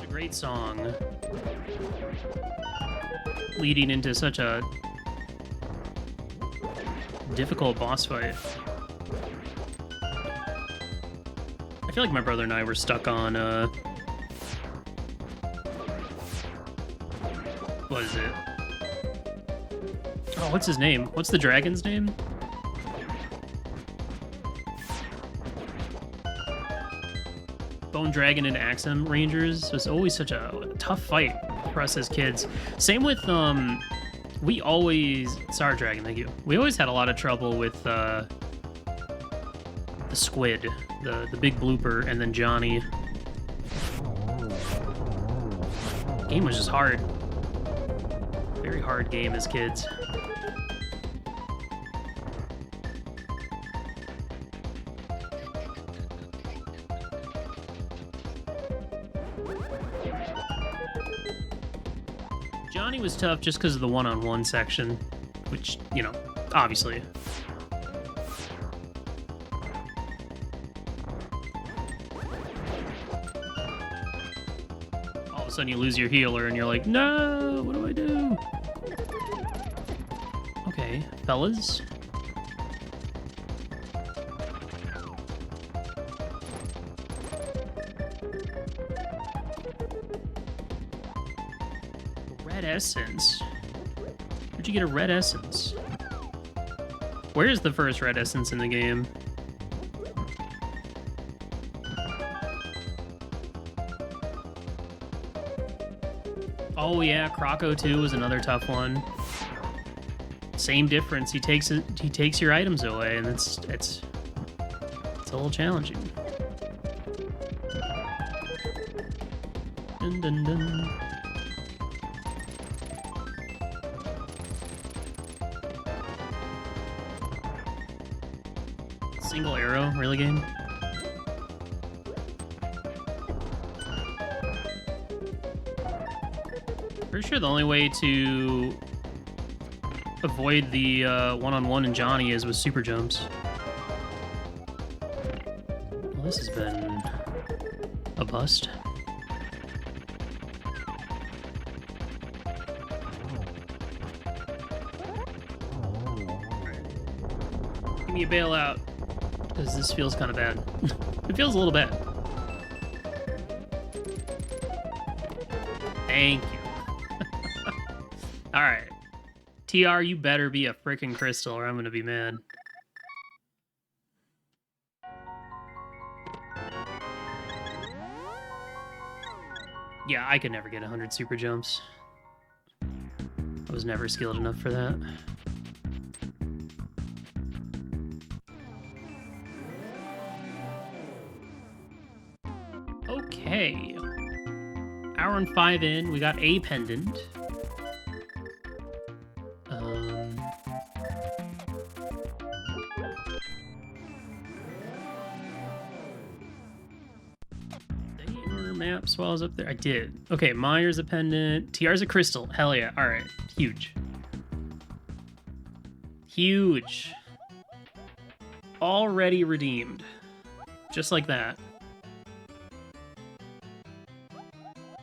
Great song leading into such a difficult boss fight. I feel like my brother and I were stuck on what is it? Oh, what's his name? What's the dragon's name? Bone Dragon and Axum Rangers was always such a tough fight for us as kids. Same with we always Star Dragon, thank you. We always had a lot of trouble with the squid, the big blooper, and then Johnny. Game was just hard. Very hard game as kids. Johnny was tough just because of the one-on-one section, which, you know, obviously. All of a sudden you lose your healer and you're like, no, what do I do? Okay, fellas. Red essence? Where'd you get a red essence? Where's the first red essence in the game? Oh yeah, Croco 2 was another tough one. Same difference. He takes your items away, and it's a little challenging. Dun dun dun. Single arrow, really, game? Pretty sure the only way to avoid the one-on-one in Johnny is with super jumps. Well, this has been a bust. Give me a bailout, because this feels kind of bad. It feels a little bad. Thank you. Alright. TR, you better be a freaking crystal or I'm gonna be mad. Yeah, I could never get 100 super jumps. I was never skilled enough for that. Okay. Hour and 5 in, we got a pendant. maps while I was up there? I did. Okay, Myers a pendant. TR's a crystal. Hell yeah. All right. Huge. Huge. Already redeemed. Just like that.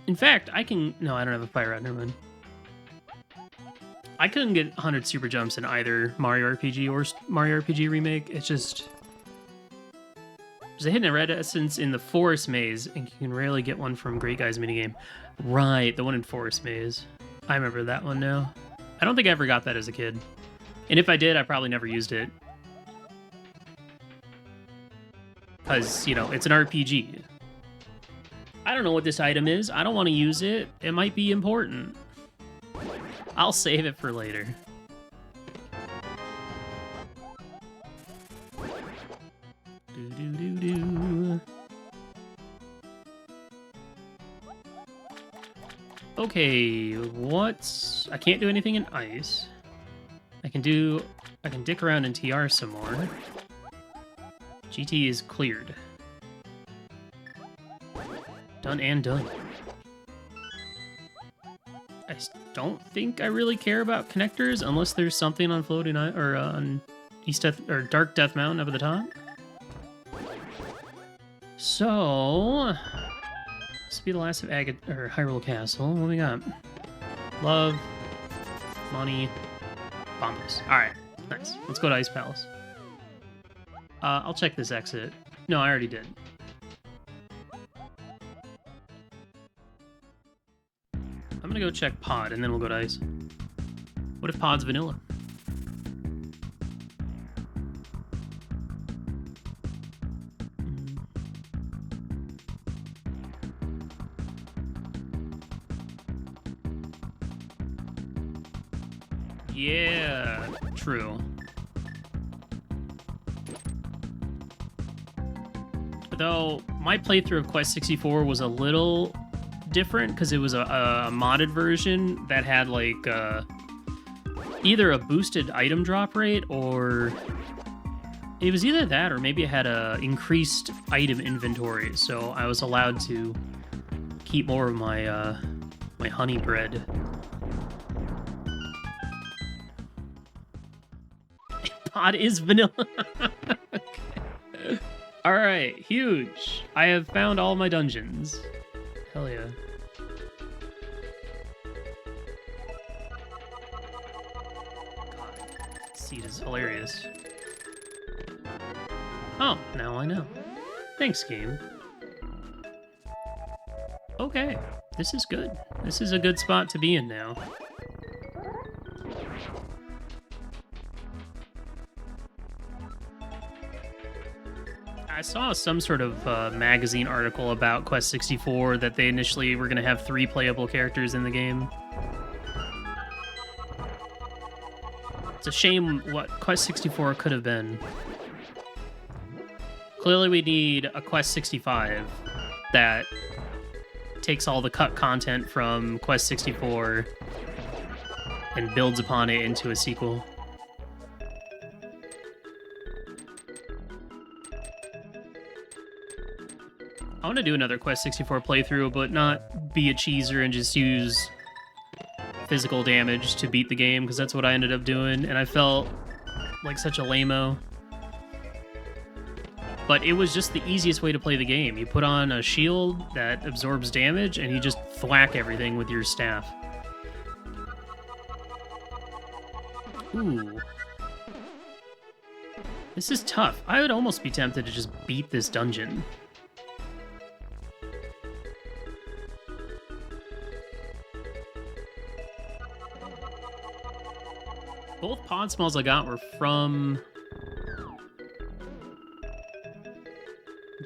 In fact, I can... No, I don't have a fire rod. Never mind. I couldn't get 100 super jumps in either Mario RPG or Mario RPG Remake. It's just... There's a hidden red essence in the Forest Maze, and you can rarely get one from Great Guy's minigame. Right, the one in Forest Maze. I remember that one now. I don't think I ever got that as a kid. And if I did, I probably never used it. Because, you know, it's an RPG. I don't know what this item is. I don't want to use it. It might be important. I'll save it for later. Do-do-do-do. Okay, what's... I can't do anything in ice. I can dick around in TR some more. GT is cleared. Done and done. I don't think I really care about connectors unless there's something on floating or on East Death or Dark Death Mountain up at the top. So, this will be the last of Hyrule Castle. What we got? Love, money, bombs. All right, nice. Let's go to Ice Palace. I'll check this exit. No, I already did. I'm gonna go check Pod, and then we'll go to Ice. What if Pod's vanilla? Yeah, true. Though my playthrough of Quest 64 was a little different because it was a modded version that had like either a boosted item drop rate or it was either that or maybe it had a increased item inventory, so I was allowed to keep more of my my honey bread. Pod is vanilla. Okay. All right, huge. I have found all my dungeons. Hell yeah. God, seed is hilarious. Oh, now I know. Thanks, game. Okay, this is good. This is a good spot to be in now. I saw some sort of magazine article about Quest 64 that they initially were going to have 3 playable characters in the game. It's a shame what Quest 64 could have been. Clearly we need a Quest 65 that takes all the cut content from Quest 64 and builds upon it into a sequel. I want to do another Quest 64 playthrough, but not be a cheeser and just use physical damage to beat the game, because that's what I ended up doing, and I felt like such a lame-o. But it was just the easiest way to play the game. You put on a shield that absorbs damage, and you just thwack everything with your staff. Ooh. This is tough. I would almost be tempted to just beat this dungeon. Both pod smells I got were from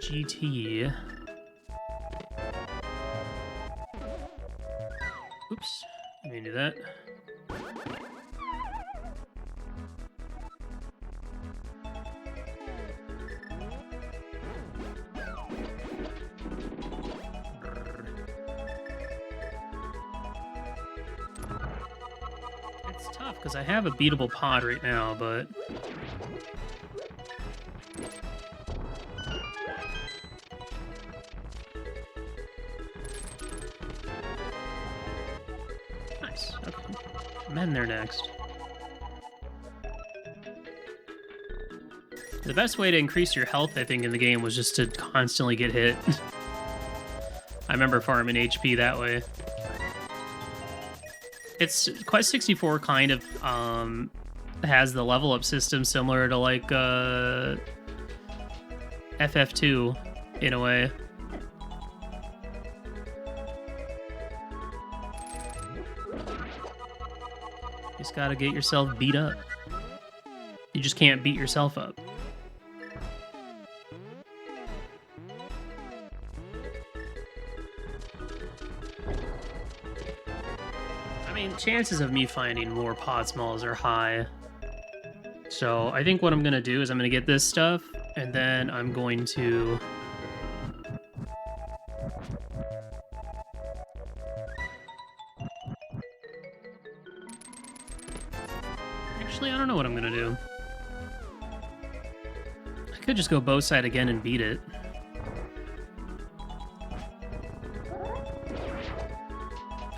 GT. Oops, let me do that. It's tough because I have a beatable pod right now, but Men there next. The best way to increase your health, I think, in the game was just to constantly get hit. I remember farming HP that way. It's Quest 64 kind of has the level up system similar to like FF2 in a way. You just gotta get yourself beat up. You just can't beat yourself up. I mean, chances of me finding more Podsmalls are high. So I think what I'm gonna do is I'm gonna get this stuff, and then I'm going to... Actually, I don't know what I'm gonna do. I could just go bow side again and beat it.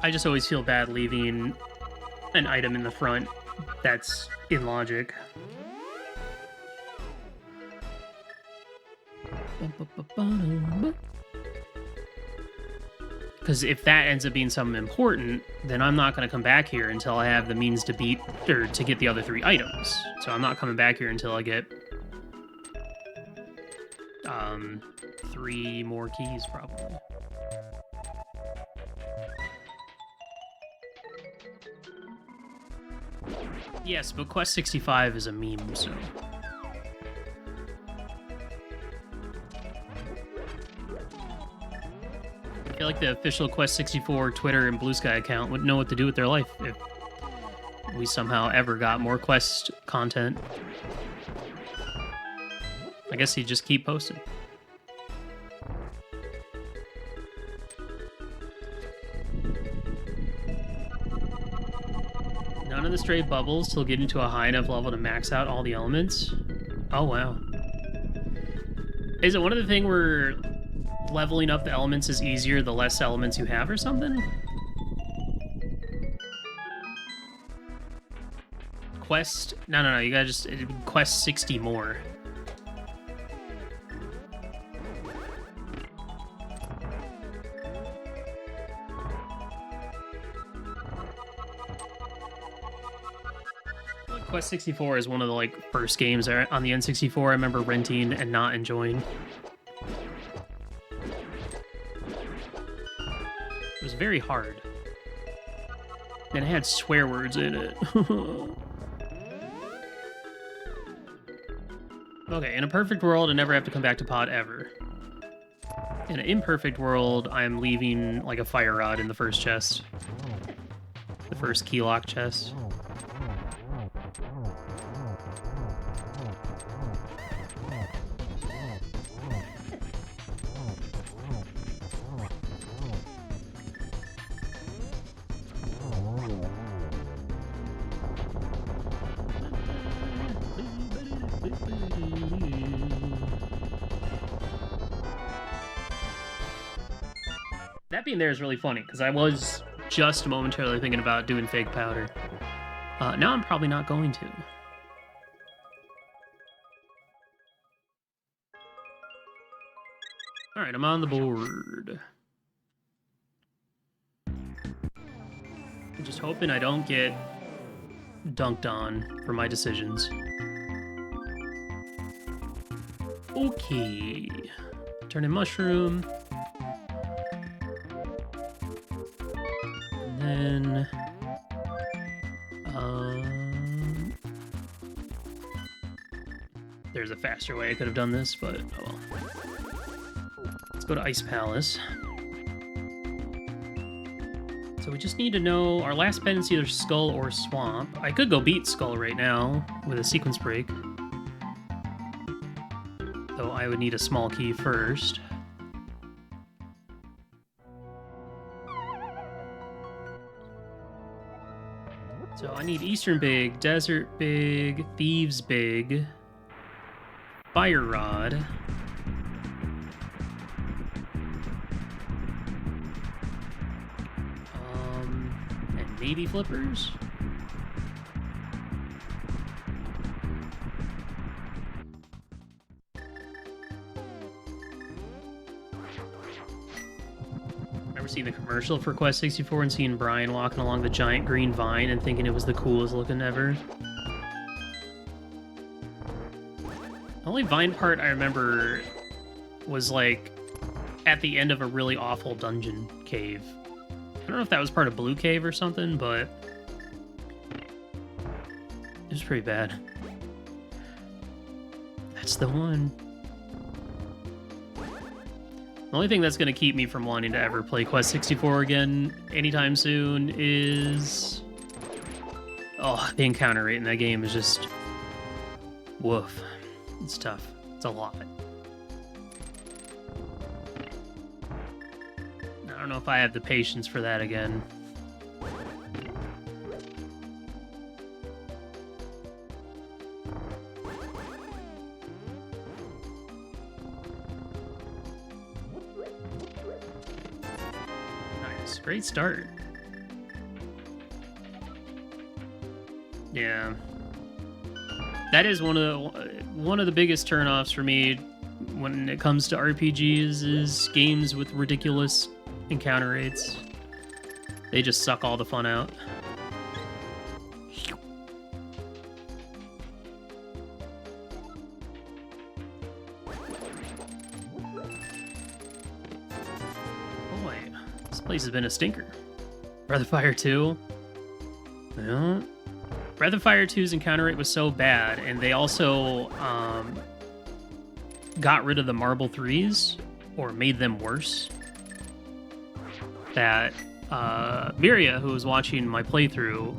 I just always feel bad leaving an item in the front that's in logic. Because if that ends up being something important, then I'm not going to come back here until I have the means to beat, or to get the other 3 items. So I'm not coming back here until I get 3 more keys, probably. Yes, but Quest 65 is a meme, so... I feel like the official Quest 64 Twitter and Blue Sky account wouldn't know what to do with their life if we somehow ever got more Quest content. I guess you just keep posting. None of the stray bubbles till getting to a high enough level to max out all the elements. Oh, wow. Is it one of the thing where leveling up the elements is easier the less elements you have or something? Quest... No, you gotta just... It'd be Quest 60 more. Quest 64 is one of the like first games on the N64 I remember renting and not enjoying. It was very hard. And it had swear words in it. Okay, in a perfect world, I never have to come back to Pod ever. In an imperfect world, I'm leaving like a fire rod in the first chest. The first key lock chest. That being there is really funny, because I was just momentarily thinking about doing fake powder. Now I'm probably not going to. Alright, I'm on the board. I'm just hoping I don't get dunked on for my decisions. Okay. Turn in mushroom. And then... there's a faster way I could have done this, but oh well. Let's go to Ice Palace. So we just need to know our last pen is either Skull or Swamp. I could go beat Skull right now with a sequence break. Though I would need a small key first. So I need Eastern Big, Desert Big, Thieves Big, Fire Rod. And maybe Flippers? seen the commercial for Quest 64 and seen Brian walking along the giant green vine and thinking it was the coolest looking ever. The only vine part I remember was like at the end of a really awful dungeon cave. I don't know if that was part of Blue Cave or something, but it was pretty bad. That's the one. The only thing that's going to keep me from wanting to ever play Quest 64 again anytime soon is... Oh, the encounter rate in that game is just... Woof. It's tough. It's a lot. I don't know if I have the patience for that again. Nice. Great start. Yeah. That is one of the biggest turnoffs for me when it comes to RPGs is games with ridiculous encounter rates. They just suck all the fun out. Boy, this place has been a stinker. Breath of Fire 2. Yeah. Breath of Fire 2's encounter rate was so bad, and they also got rid of the marble 3s, or made them worse, that Miria, who was watching my playthrough,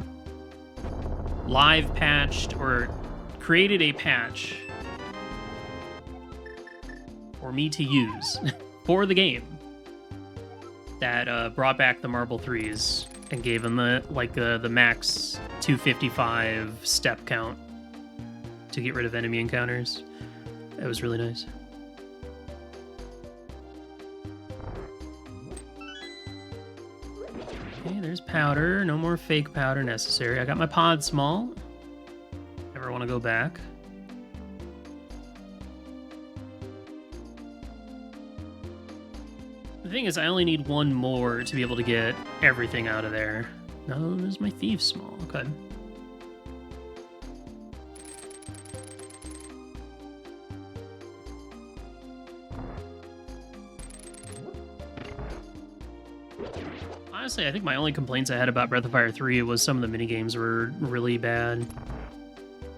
live patched, or created a patch for me to use for the game that brought back the marble 3s and gave them the max 255 step count to get rid of enemy encounters. That was really nice. Okay, there's powder. No more fake powder necessary. I got my pod small. Never want to go back. The thing is, I only need one more to be able to get everything out of there. No, there's my thief small. Okay. Honestly, I think my only complaints I had about Breath of Fire 3 was some of the minigames were really bad.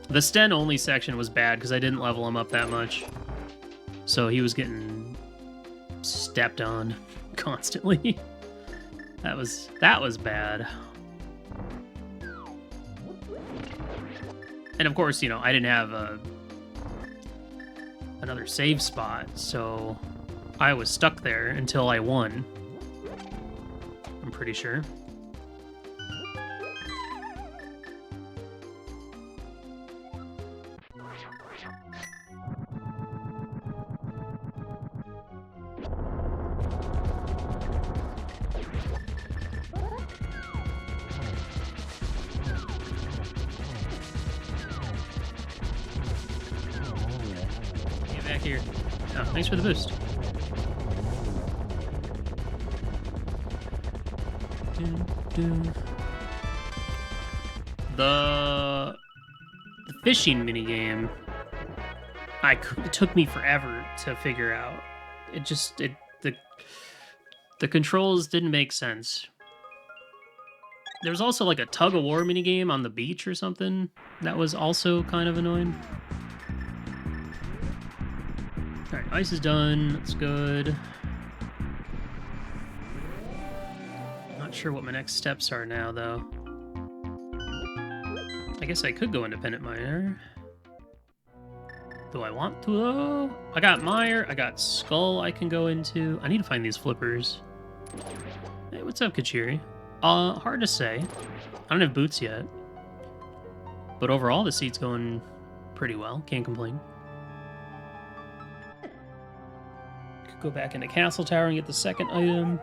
The Sten-only section was bad because I didn't level him up that much. So he was getting stepped on constantly. That was bad. And of course, you know, I didn't have another save spot, so I was stuck there until I won. I'm pretty sure. Get back here. Oh, thanks for the boost. The fishing minigame, it took me forever to figure out. The controls didn't make sense. There was also like a tug-of-war minigame on the beach or something that was also kind of annoying. Alright, ice is done. That's good. Not sure what my next steps are now, though. I guess I could go independent miner. Do I want to, though? I got mire, I got skull I can go into. I need to find these flippers. Hey, what's up, Kachiri? Hard to say. I don't have boots yet. But overall, the seat's going pretty well. Can't complain. Could go back into Castle Tower and get the second item.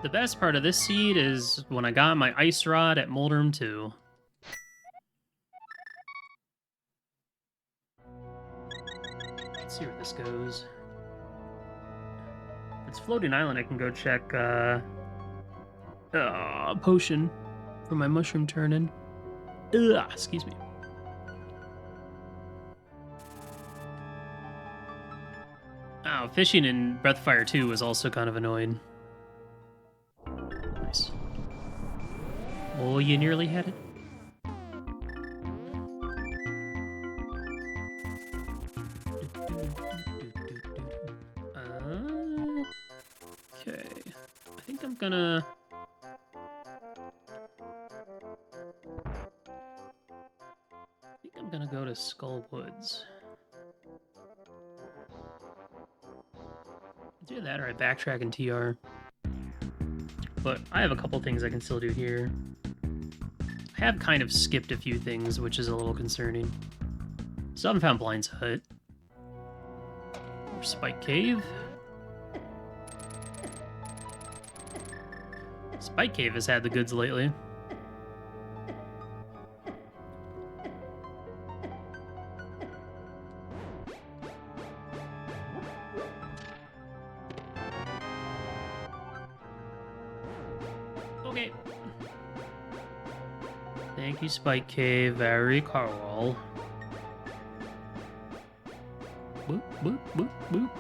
The best part of this seed is when I got my ice rod at Moldrum 2. this goes. If it's floating island, I can go check potion for my mushroom turn-in. Excuse me. Oh, fishing in Breath of Fire 2 was also kind of annoying. Nice. Oh, you nearly had it. Okay. I think I'm gonna... go to Skull Woods. Do that or I backtrack in TR. But I have a couple things I can still do here. I have kind of skipped a few things, which is a little concerning. Still haven't found Blind's Hut. Or Spike Cave. Spike Cave has had the goods lately. Okay. Thank you, Spike Cave. Very cool. Boop, boop, boop, boop.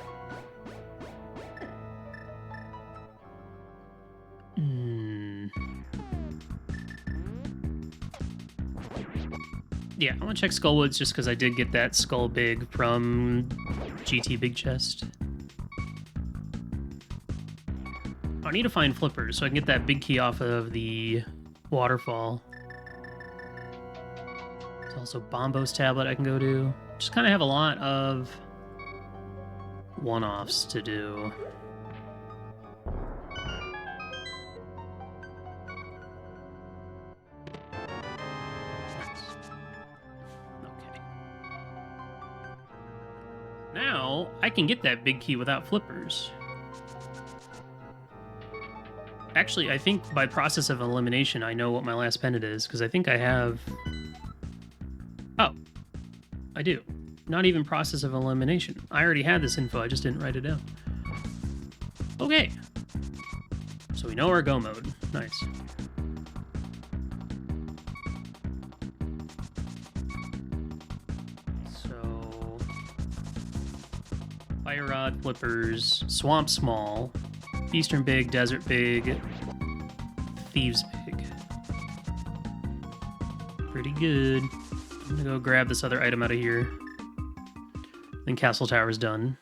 Yeah, I want to check Skullwoods just because I did get that Skull Big from GT Big Chest. I need to find flippers so I can get that big key off of the waterfall. There's also Bombo's tablet I can go to. Just kind of have a lot of one-offs to do. Okay. Now, I can get that big key without flippers. Actually, I think by process of elimination, I know what my last pendant is, because I think I have... Oh, I do. Not even process of elimination. I already had this info, I just didn't write it down. Okay. So we know our go mode. Nice. So... Fire Rod, Flippers, Swamp Small, Eastern Big, Desert Big, Thieves Big. Pretty good. I'm gonna go grab this other item out of here. Then Castle Tower's done.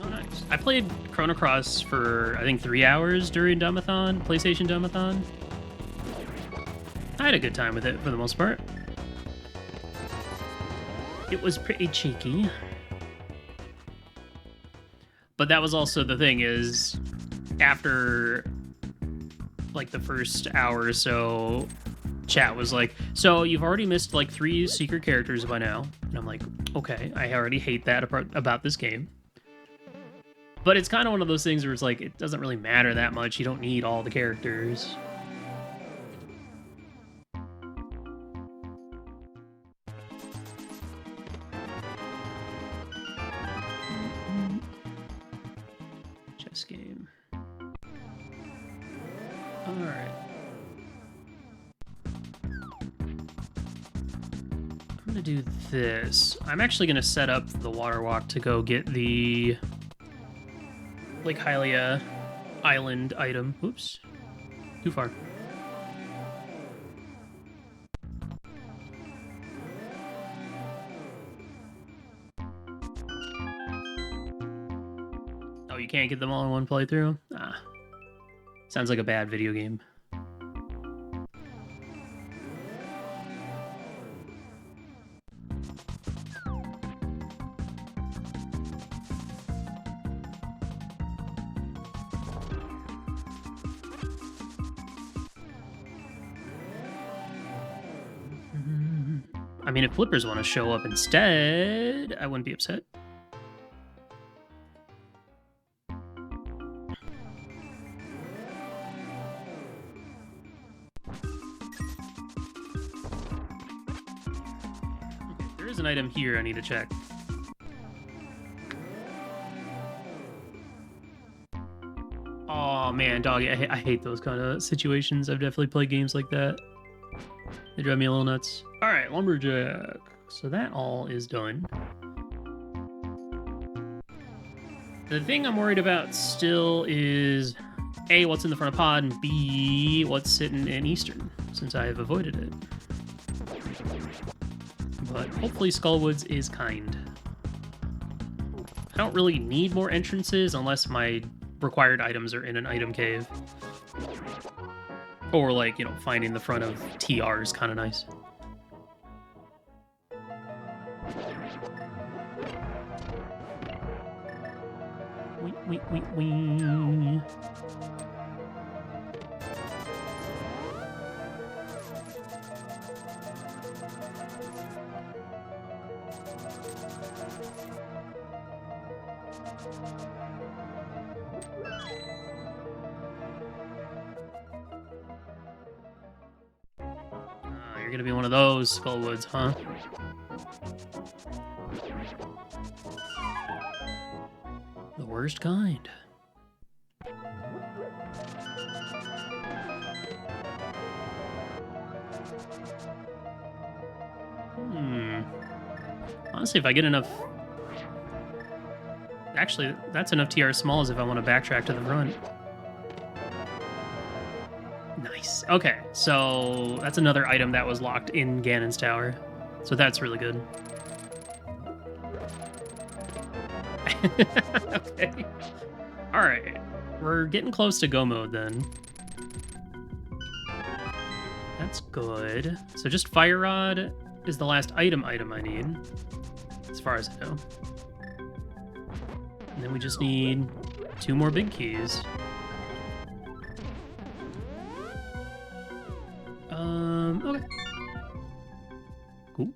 Oh, nice. I played Chrono Cross for, I think, 3 hours during Dumbathon, PlayStation Dumbathon. I had a good time with it for the most part. It was pretty cheeky. But that was also the thing is, after like the first hour or so, chat was like, so you've already missed like 3 secret characters by now. And I'm like, okay, I already hate that about this game. But it's kind of one of those things where it's like, it doesn't really matter that much. You don't need all the characters. Chess game. All right. I'm gonna do this. I'm actually gonna set up the water walk to go get the Lake Hylia island item. Oops. Too far. Oh, you can't get them all in one playthrough? Ah. Sounds like a bad video game. I mean, if flippers want to show up instead, I wouldn't be upset. There is an item here I need to check. Oh man, dog, I hate those kind of situations. I've definitely played games like that. They drive me a little nuts. All right, lumberjack. So that all is done. The thing I'm worried about still is A, what's in the front of pod, and B, what's sitting in Eastern, since I have avoided it. But hopefully Skullwoods is kind. I don't really need more entrances unless my required items are in an item cave. Or, like, you know, finding the front of TR is kind of nice. Wing. You're gonna be one of those Skullwoods, huh? The worst kind. Honestly, if I get enough... Actually, that's enough TR smalls if I want to backtrack to the front. Nice. Okay, so that's another item that was locked in Ganon's tower. So that's really good. Okay. Alright. We're getting close to go mode then. That's good. So just Fire Rod is the last item I need, as far as I know. And then we just need 2 more big keys. Okay. Cool.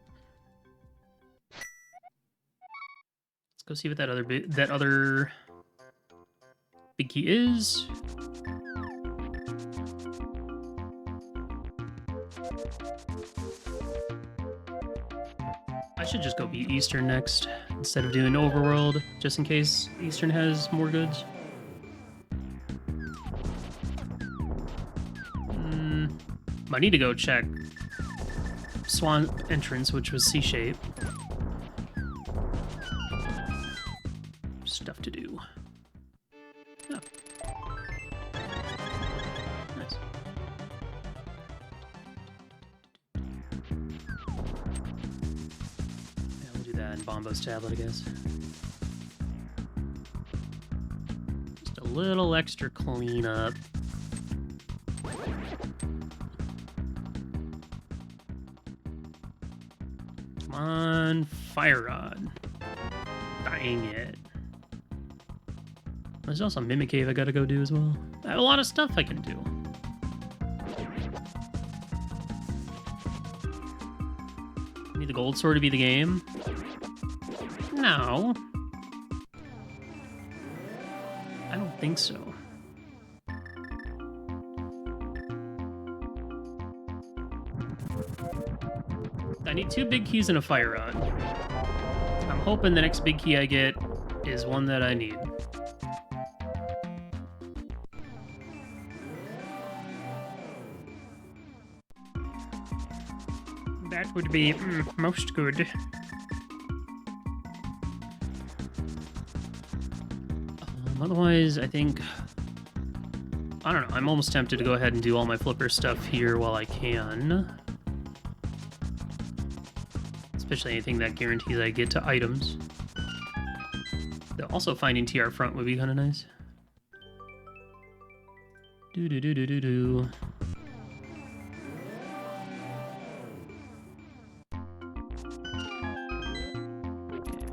Let's go see what that other big key is. I should just go beat Eastern next instead of doing Overworld, just in case Eastern has more goods. I need to go check Swan entrance, which was C-shape. Stuff to do. Oh. Nice. Yeah, we'll do that in Bombo's tablet, I guess. Just a little extra cleanup. Come on, Fire Rod. Dang it. There's also Mimic Cave I gotta go do as well. I have a lot of stuff I can do. Need the gold sword to be the game? No. I don't think so. I need 2 big keys and a Fire Rod. I'm hoping the next big key I get is one that I need. That would be most good. Otherwise, I think... I don't know, I'm almost tempted to go ahead and do all my flipper stuff here while I can. Especially anything that guarantees I get to items. Also, finding TR front would be kind of nice. Do.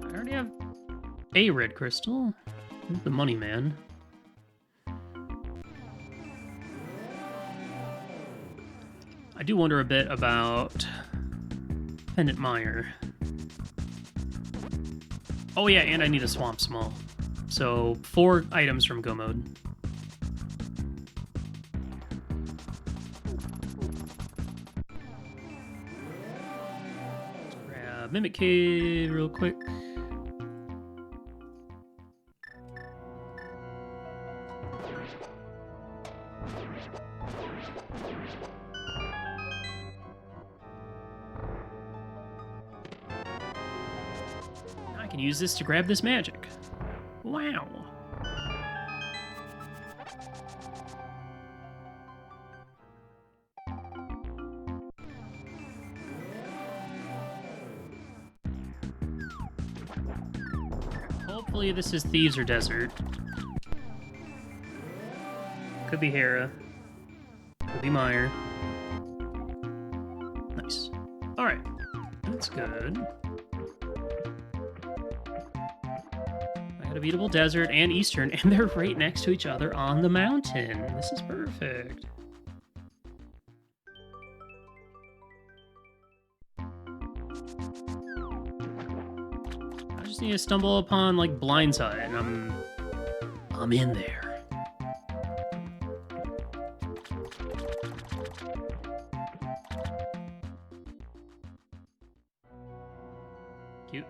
I already have a red crystal. Who's the money man? I do wonder a bit about Pendant Mire. Oh yeah, and I need a Swamp Small. So 4 items from Go Mode. Let's grab Mimic Cave real quick. I can use this to grab this magic. Wow. Hopefully this is Thieves or Desert. Could be Hera. Could be Meyer. Nice. Alright. That's good. I got a beatable Desert and Eastern, and they're right next to each other on the mountain. This is perfect. I just need to stumble upon, like, Blindside, and I'm in there. Cute.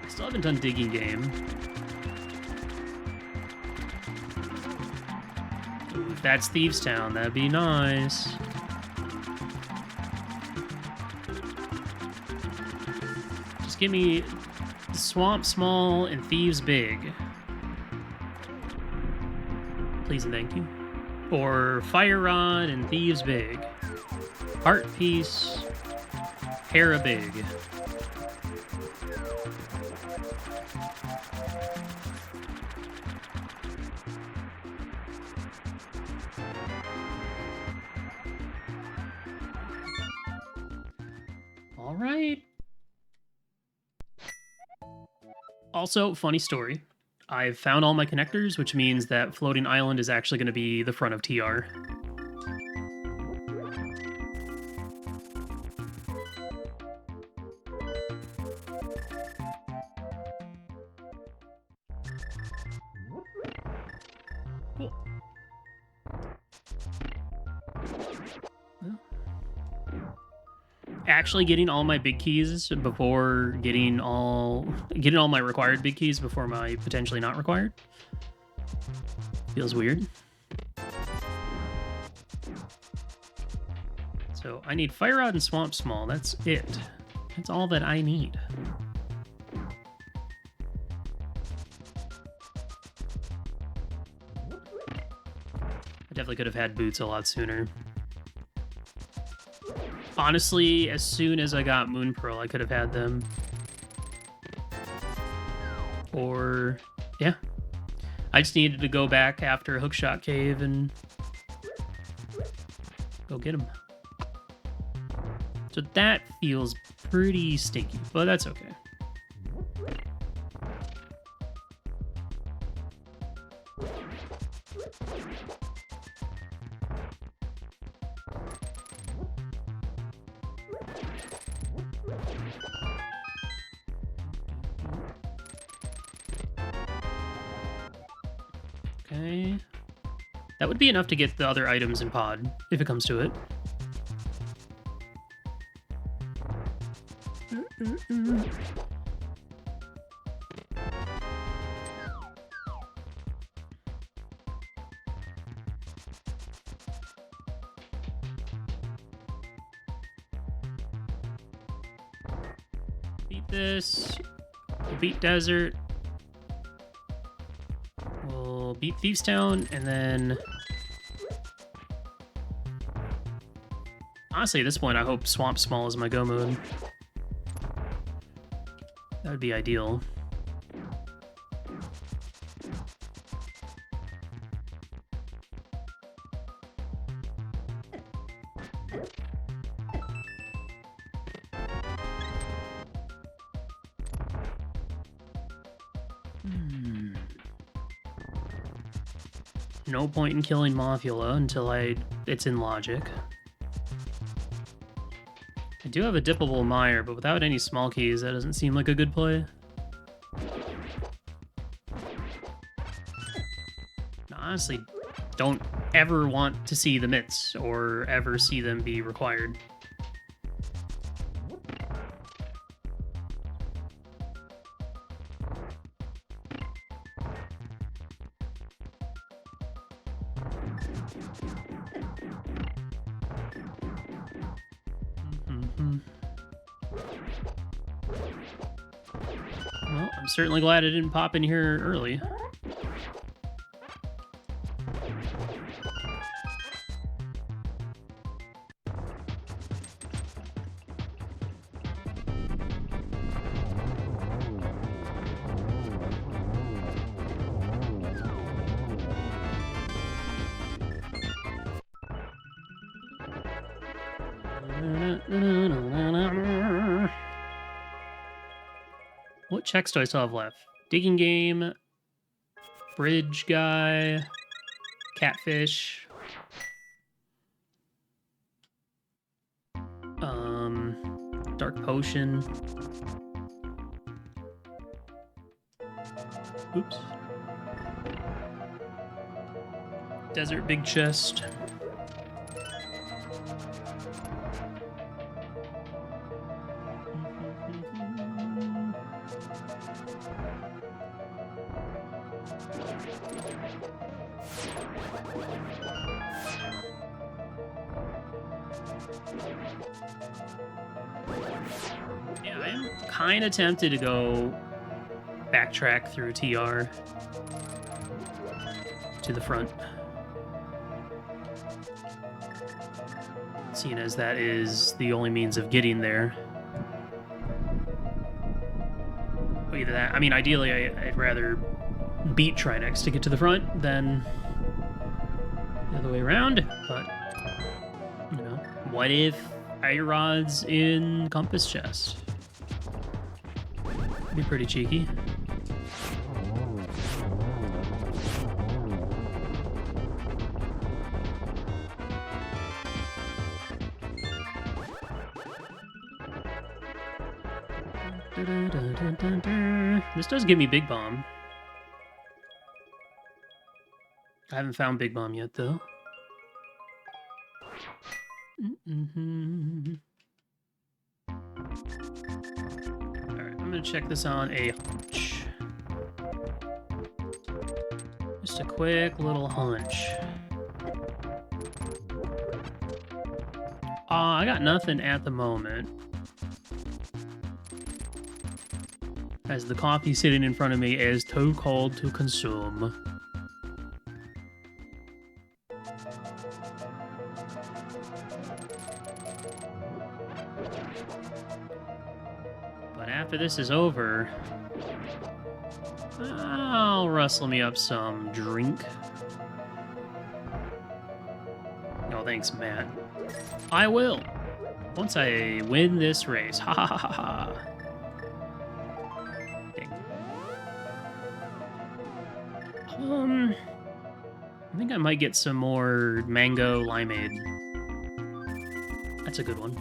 I still haven't done Digging Game. Ooh, if that's Thieves Town, that'd be nice. Just give me Swamp Small and Thieves Big. Please and thank you. Or Fire Rod and Thieves Big. Heart Piece, Hera Big. All right. Also, funny story. I've found all my connectors, which means that Floating Island is actually going to be the front of TR. Cool. Actually getting all my big keys before getting all my required big keys before my potentially not required feels weird. So I need Fire Rod and Swamp Small. That's it. That's all that I need. I definitely could have had boots a lot sooner. Honestly, as soon as I got Moon Pearl, I could have had them. Or, yeah. I just needed to go back after Hookshot Cave and go get them. So that feels pretty stinky, but that's okay. Okay. That would be enough to get the other items in pod, if it comes to it. Beat this. We'll beat Desert. We'll beat Thieves Town, and then... Honestly, at this point, I hope Swamp Small is my go mode. That would be ideal. No point in killing Mothula until it's in logic. I do have a dippable Mire, but without any small keys, that doesn't seem like a good play. Honestly, don't ever want to see the mitts or ever see them be required. Well, I'm certainly glad I didn't pop in here early. What checks do I still have left? Digging game, bridge guy, catfish. Dark potion. Oops. Desert big chest. Yeah, I'm kind of tempted to go backtrack through TR to the front. Seeing as that is the only means of getting there. Well, either that, I mean, ideally I'd rather beat Trinex to get to the front than the other way around, but, you know, what if Irod's in Compass Chest? Be pretty cheeky. This does give me Big Bomb. I haven't found Big Bomb yet, though. Alright, I'm gonna check this on a hunch. Just a quick little hunch. I got nothing at the moment. As the coffee sitting in front of me is too cold to consume. But after this is over, I'll rustle me up some drink. No, thanks, Matt. I will. Once I win this race. Ha ha ha ha ha. I think I might get some more mango limeade. That's a good one.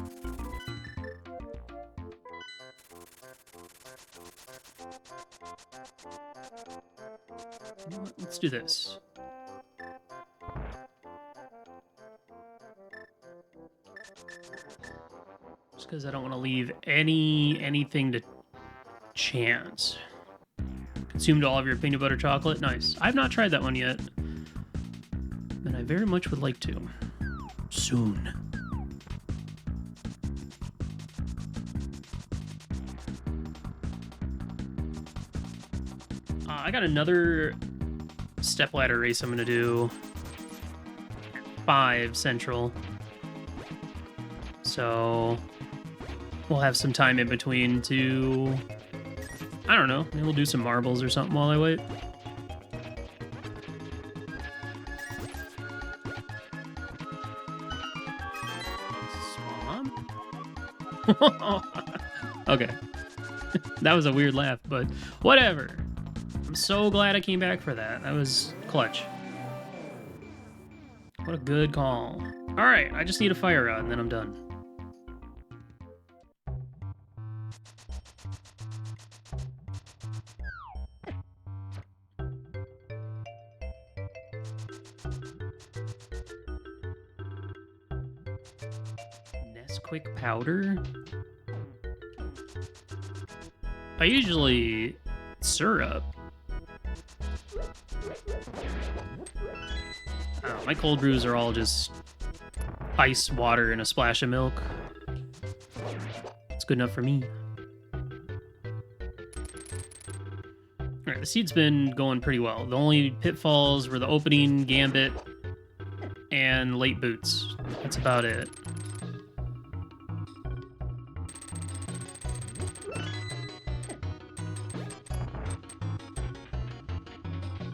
You know what? Let's do this. Just because I don't want to leave anything to chance. Consumed all of your peanut butter chocolate? Nice. I've not tried that one yet. And I very much would like to. Soon. I got another StepLadder race I'm going to do. 5 Central. So we'll have some time in between to... I don't know. Maybe we'll do some marbles or something while I wait. Okay. That was a weird laugh, but whatever. I'm so glad I came back for that. That was clutch. What a good call. Alright, I just need a fire rod and then I'm done. Quick powder. I usually syrup. Oh, my cold brews are all just ice water and a splash of milk. It's good enough for me. Alright, the seed's been going pretty well. The only pitfalls were the opening, gambit, and late boots. That's about it.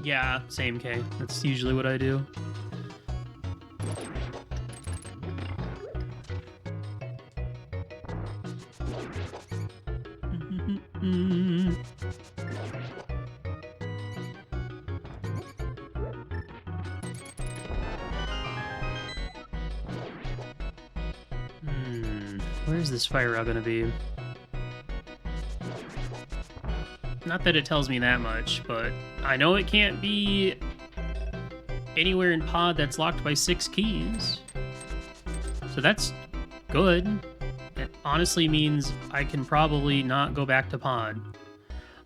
Yeah, same K. That's usually what I do. Where's this fire route gonna be? Not that it tells me that much, but I know it can't be anywhere in pod that's locked by 6 keys. So that's good. It honestly means I can probably not go back to pod.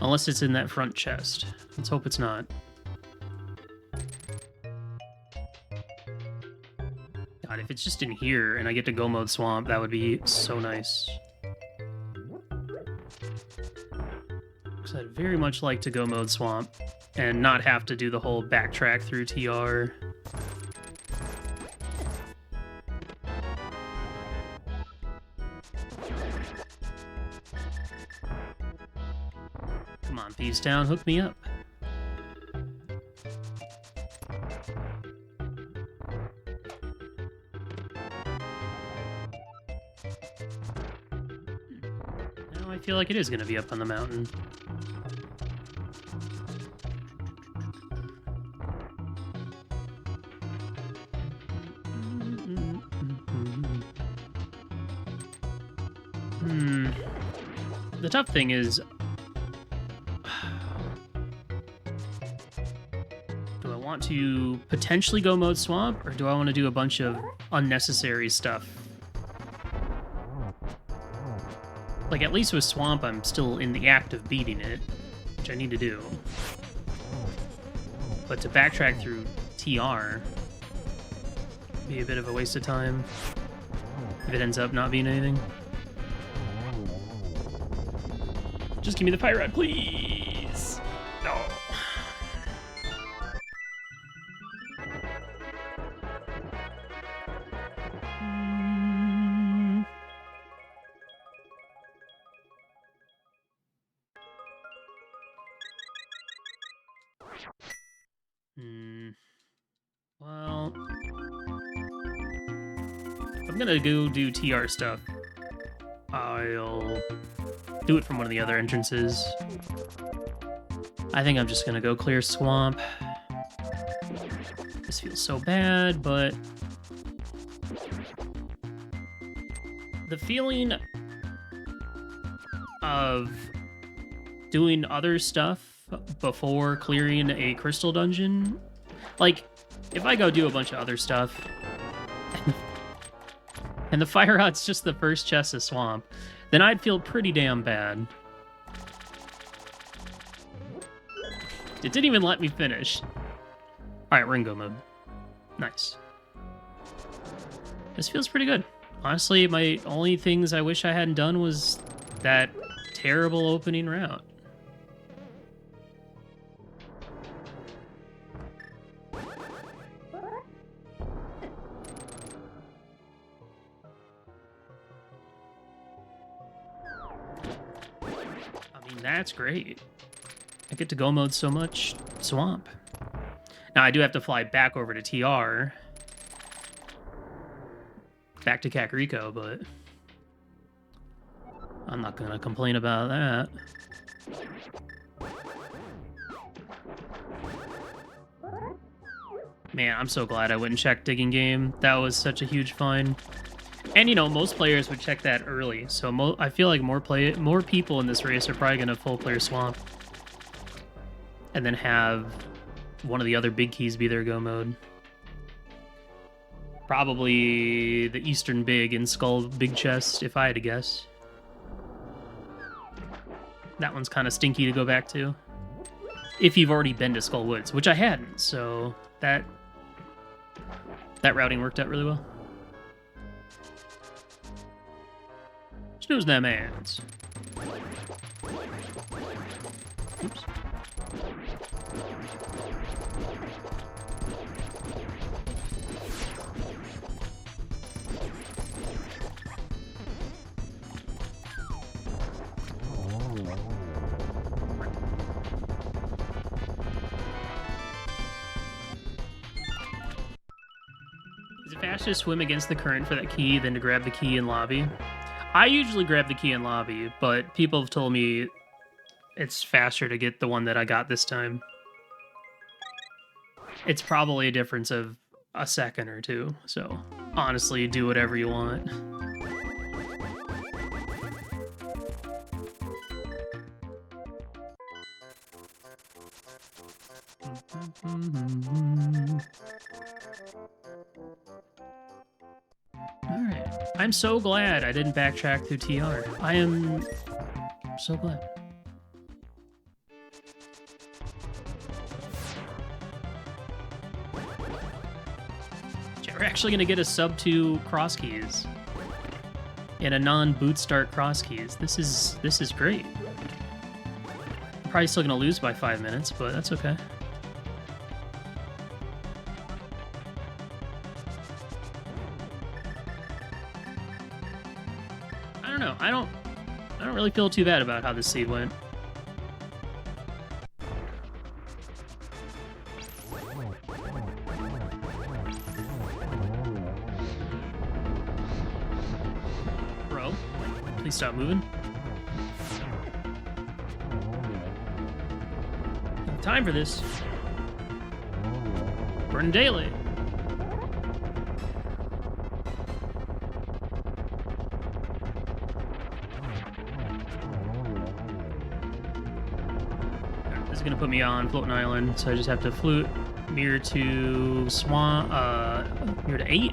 Unless it's in that front chest. Let's hope it's not. God, if it's just in here and I get to go mode swamp, that would be so nice. Because I'd very much like to go mode swamp and not have to do the whole backtrack through TR. Come on, Thieves Town, hook me up. Now I feel like it is going to be up on the mountain. The tough thing is, do I want to potentially go mode swamp, or do I want to do a bunch of unnecessary stuff? Like, at least with swamp, I'm still in the act of beating it, which I need to do. But to backtrack through TR be a bit of a waste of time if it ends up not being anything. Just give me the fire rod, please. No. Well, I'm gonna go do TR stuff. I'll do it from one of the other entrances. I think I'm just gonna go clear swamp. This feels so bad, but the feeling of doing other stuff before clearing a crystal dungeon, like if I go do a bunch of other stuff and the fire rod's just the first chest of swamp, then I'd feel pretty damn bad. It didn't even let me finish. Alright, we're in go mode. Nice. This feels pretty good. Honestly, my only things I wish I hadn't done was that terrible opening route. That's great. I get to go mode so much swamp. Now I do have to fly back over to TR. Back to Kakariko, but I'm not gonna complain about that. Man, I'm so glad I went and checked Digging Game. That was such a huge find. And, you know, most players would check that early, so I feel like more people in this race are probably going to full clear swamp. And then have one of the other big keys be their go mode. Probably the Eastern Big in Skull Big Chest, if I had to guess. That one's kind of stinky to go back to. If you've already been to Skull Woods, which I hadn't, so that routing worked out really well. Snooze them ants. Oops. Is it faster to swim against the current for that key than to grab the key in lobby? I usually grab the key in lobby, but people have told me it's faster to get the one that I got this time. It's probably a difference of a second or two, so honestly, do whatever you want. Alright. I'm so glad I didn't backtrack through TR. I am so glad. We're actually gonna get a sub 2 CrossKeys and a non-boot start CrossKeys. This is great. I'm probably still gonna lose by 5 minutes, but that's okay. I don't know. I don't really feel too bad about how this seed went. Bro, please stop moving. No time for this. Burning daylight. This is gonna put me on Floating Island, so I just have to flute mirror to mirror to 8.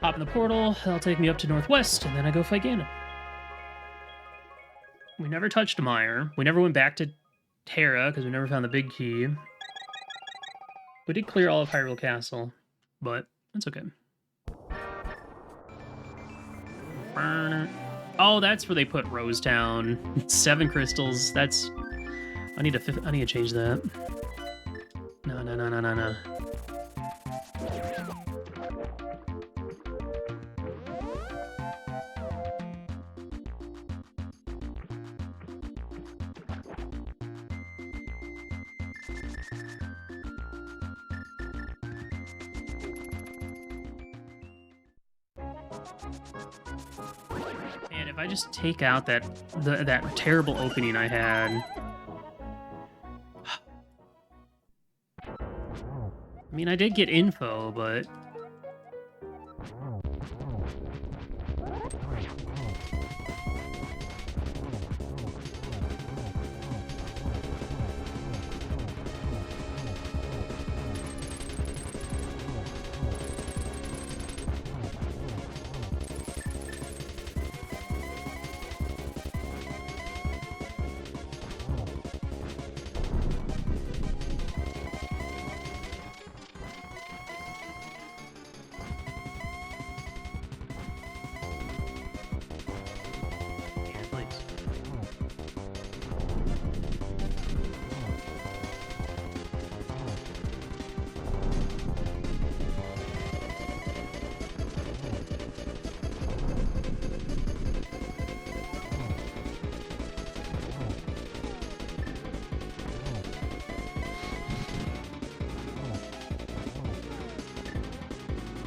Hop in the portal, that'll take me up to Northwest, and then I go fight Ganon. We never touched Mire. We never went back to Terra, because we never found the big key. We did clear all of Hyrule Castle, but that's okay. Oh, that's where they put Rose Town. 7 crystals. That's... I need to change that. No. And if I just take out that terrible opening I had... I mean, I did get info, but...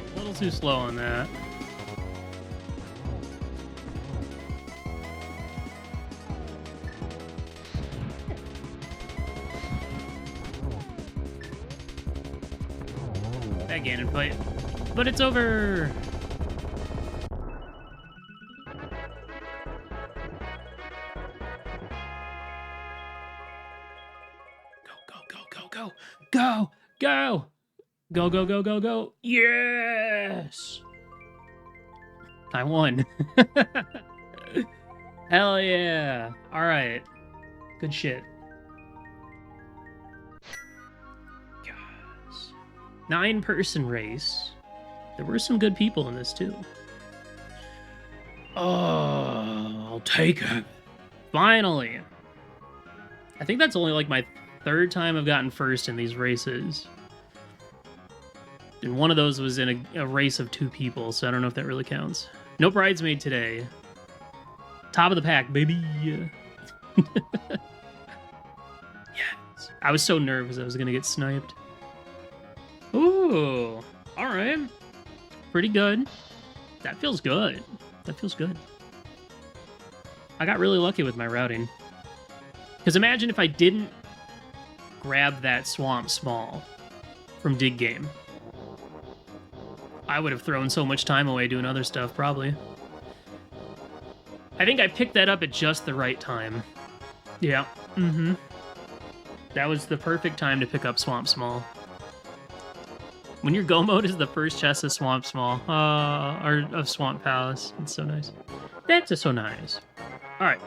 A little too slow on that. That Ganon fight. But it's over! Go. Go, go, go. Go, go, go, go, go. Yes! I won. Hell yeah. All right. Good shit. Gosh. 9-person race. There were some good people in this too. Oh, I'll take it. Finally. I think that's only like my 3rd time I've gotten first in these races. And one of those was in a race of 2 people, so I don't know if that really counts. No bridesmaid today. Top of the pack, baby. Yes. I was so nervous I was going to get sniped. Ooh. All right. Pretty good. That feels good. That feels good. I got really lucky with my routing. Because imagine if I didn't grab that swamp small from Dig Game. I would have thrown so much time away doing other stuff, probably. I think I picked that up at just the right time. Yeah. Mm-hmm. That was the perfect time to pick up Swamp Small. When your go mode is the first chest of Swamp Small, or of Swamp Palace. It's so nice. That's just so nice. All right.